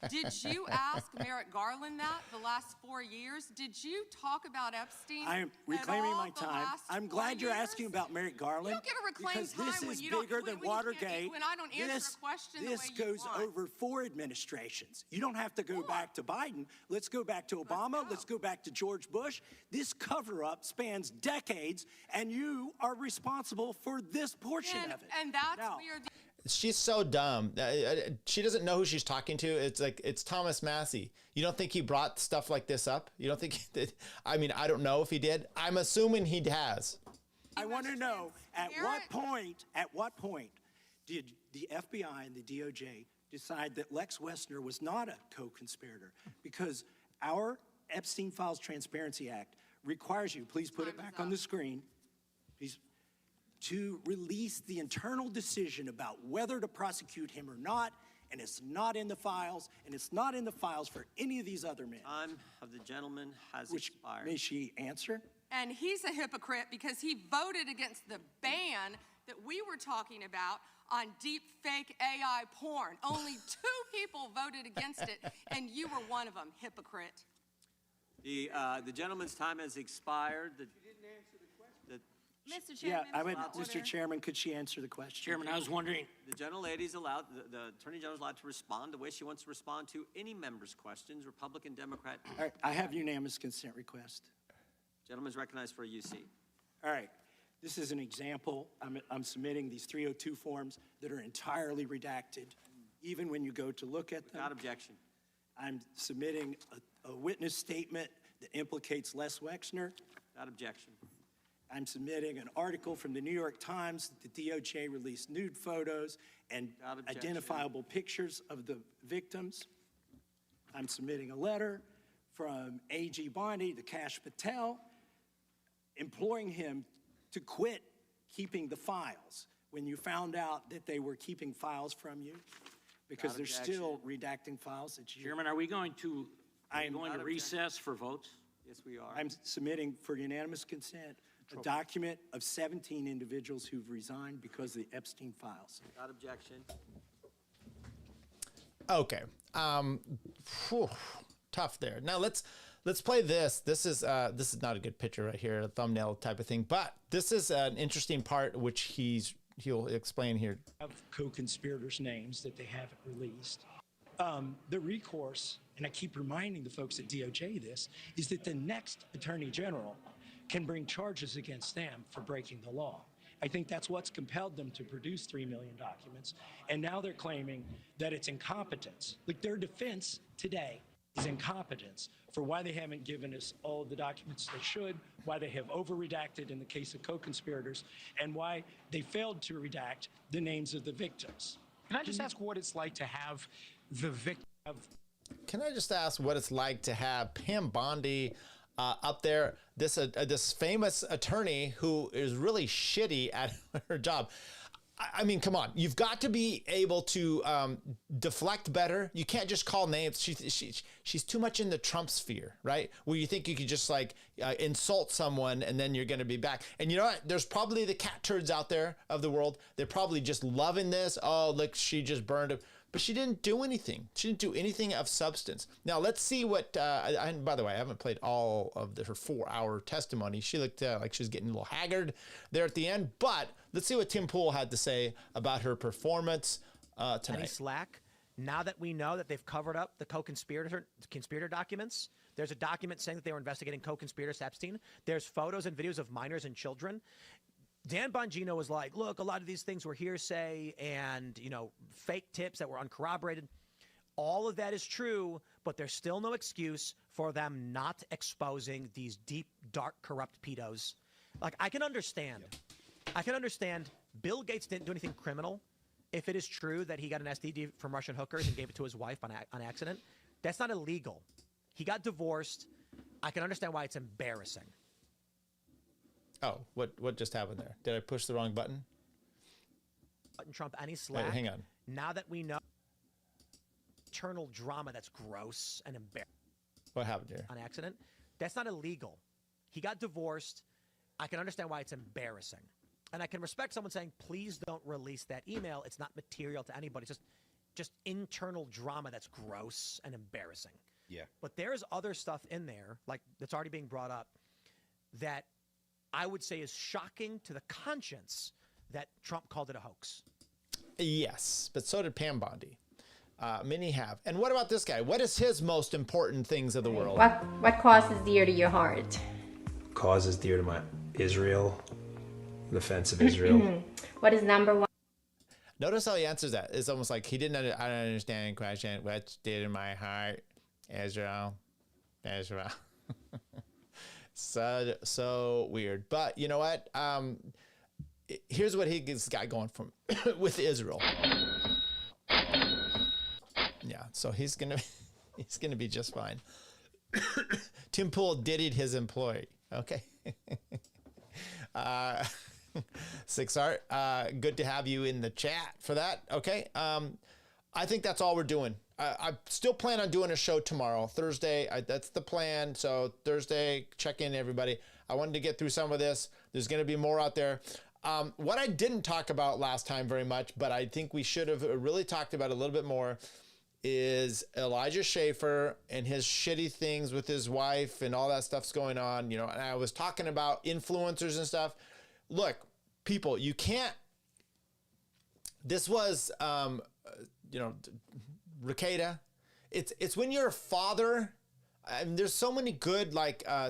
Did you ask Merrick Garland that the last 4 years? Did you talk about Epstein? I am reclaiming my the time. last I'm glad 4 you're years? asking about Merrick Garland. You don't get to reclaim because time this when is you don't- bigger when than you can't- Watergate. when I don't answer a question the this way you goes want. over 4 administrations. You don't have to go back to Biden. Let's go back to Obama. Let's go back to George Bush. This cover-up spans decades, and you are responsible for this portion of it. And that's where the She's so dumb. She doesn't know who she's talking to. It's like, it's Thomas Massie. You don't think he brought stuff like this up? You don't think he did? I mean, I don't know if he did. I'm assuming he has. I want to know, at what point did the FBI and the DOJ decide that Lex Wessner was not a co-conspirator? Because our Epstein Files Transparency Act requires you, please put it back on the screen, please, to release the internal decision about whether to prosecute him or not, and it's not in the files, and it's not in the files for any of these other men. Time of the gentleman has expired. May she answer? And he's a hypocrite because he voted against the ban that we were talking about on deep fake AI porn. Only 2 people voted against it, and you were one of them, hypocrite. The gentleman's time has expired. Mr. Yeah, Chairman, Mr. Chairman, could she answer the question? Chairman, I was wondering. The gentle lady's allowed, the Attorney General's allowed to respond the way she wants to respond to any member's questions, Republican, Democrat. All right, I have unanimous consent request. Gentleman's recognized for a UC. All right, this is an example. I'm submitting these 302 forms that are entirely redacted, even when you go to look at them. Without objection. I'm submitting a witness statement that implicates Les Wexner. Without objection. I'm submitting an article from the New York Times that the DOJ released nude photos and identifiable pictures of the victims. I'm submitting a letter from A.G. Bondi to Kash Patel, imploring him to quit keeping the files when you found out that they were keeping files from you, because they're still redacting files that you... Chairman, are we going to recess for votes? Yes, we are. I'm submitting for unanimous consent a document of 17 individuals who've resigned because of the Epstein files. Without objection. Okay. Tough there. Now let's play this. This is not a good picture right here, a thumbnail type of thing, but this is an interesting part which he'll explain here. Of co-conspirators' names that they haven't released. The recourse, and I keep reminding the folks at DOJ this, is that the next Attorney General can bring charges against them for breaking the law. I think that's what's compelled them to produce 3 million documents, and now they're claiming that it's incompetence. Like, their defense today is incompetence for why they haven't given us all the documents they should, why they have over-redacted in the case of co-conspirators, and why they failed to redact the names of the victims. Can I just ask what it's like to have the victim of... Can I just ask what it's like to have Pam Bondi up there, this famous attorney who is really shitty at her job? I mean, come on, you've got to be able to deflect better. You can't just call names. She's too much in the Trump sphere, right? Where you think you could just like insult someone and then you're going to be back. And you know what? There's probably the cat turds out there of the world. They're probably just loving this. Oh, look, she just burned it. But she didn't do anything. She didn't do anything of substance. Now, let's see what, and by the way, I haven't played all of her 4-hour testimony. She looked like she was getting a little haggard there at the end. But let's see what Tim Pool had to say about her performance tonight. Any slack? Now that we know that they've covered up the conspirator documents, there's a document saying that they were investigating co-conspirators Epstein. There's photos and videos of minors and children. Dan Bongino was like, look, a lot of these things were hearsay and, you know, fake tips that were uncorroborated. All of that is true, but there's still no excuse for them not exposing these deep, dark, corrupt pedos. Like, I can understand. I can understand Bill Gates didn't do anything criminal. If it is true that he got an STD from Russian hookers and gave it to his wife on accident, that's not illegal. He got divorced. I can understand why it's embarrassing. Oh, what just happened there? Did I push the wrong button? Trump any slack. Wait, hang on. Now that we know internal drama that's gross and embarrassing. What happened here? On accident, that's not illegal. He got divorced. I can understand why it's embarrassing. And I can respect someone saying, please don't release that email. It's not material to anybody. It's just internal drama that's gross and embarrassing. Yeah. But there's other stuff in there, like that's already being brought up, that I would say is shocking to the conscience that Trump called it a hoax. Yes, but so did Pam Bondi. Many have. And what about this guy? What is his most important things of the world? What cause is dear to your heart? Cause is dear to my Israel, the defense of Israel. What is number one? Notice how he answers that. It's almost like he didn't. I don't understand the question. What's dear to my heart? Israel. So weird. But you know what? Here's what he's got going from with Israel. Yeah, so he's gonna be just fine. Tim Pool diddied his employee. Okay. Six Art, good to have you in the chat for that. Okay. I think that's all we're doing. I still plan on doing a show tomorrow, Thursday. That's the plan. So Thursday, check in, everybody. I wanted to get through some of this. There's going to be more out there. What I didn't talk about last time very much, but I think we should have really talked about a little bit more, is Elijah Schaffer and his shitty things with his wife and all that stuff's going on. You know, and I was talking about influencers and stuff. Look, people, you can't. This was, Ricada. It's when you're a father. I mean, there's so many good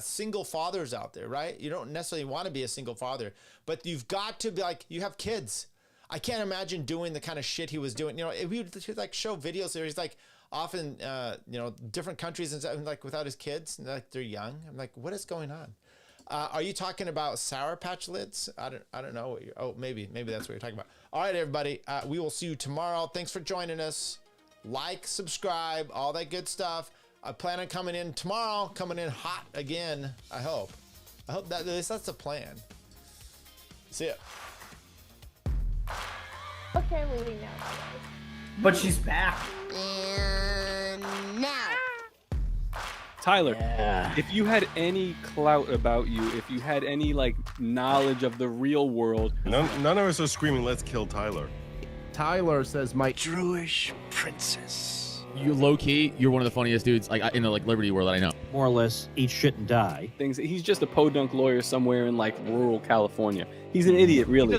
single fathers out there, right? You don't necessarily want to be a single father, but you've got to be like, you have kids. I can't imagine doing the kind of shit he was doing. You know, if he would like show videos where he's like off in different countries and stuff, like without his kids, and like they're young. I'm like, what is going on? Are you talking about Sour Patch Lids? I don't know. Maybe that's what you're talking about. All right, everybody. We will see you tomorrow. Thanks for joining us. Like, subscribe, all that good stuff. I plan on coming in tomorrow, coming in hot again. I hope that at least that's the plan. See ya. Okay, I'm leaving now. But she's back. And now. Tyler, if you had any clout about you, if you had any knowledge of the real world, none of us are screaming, "Let's kill Tyler." Tyler says, "My Jewish princess." You low key, you're one of the funniest dudes in the Liberty world that I know. More or less, eat shit and die. He's just a podunk lawyer somewhere in rural California. He's an idiot, really.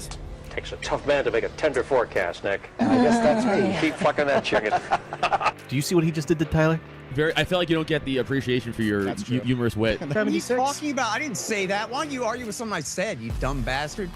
Takes a tough man to make a tender forecast, Nick. I guess that's me. Keep fucking that chicken. Do you see what he just did to Tyler? I feel like you don't get the appreciation for your humorous wit. What are you talking about? I didn't say that. Why don't you argue with something I said, you dumb bastard?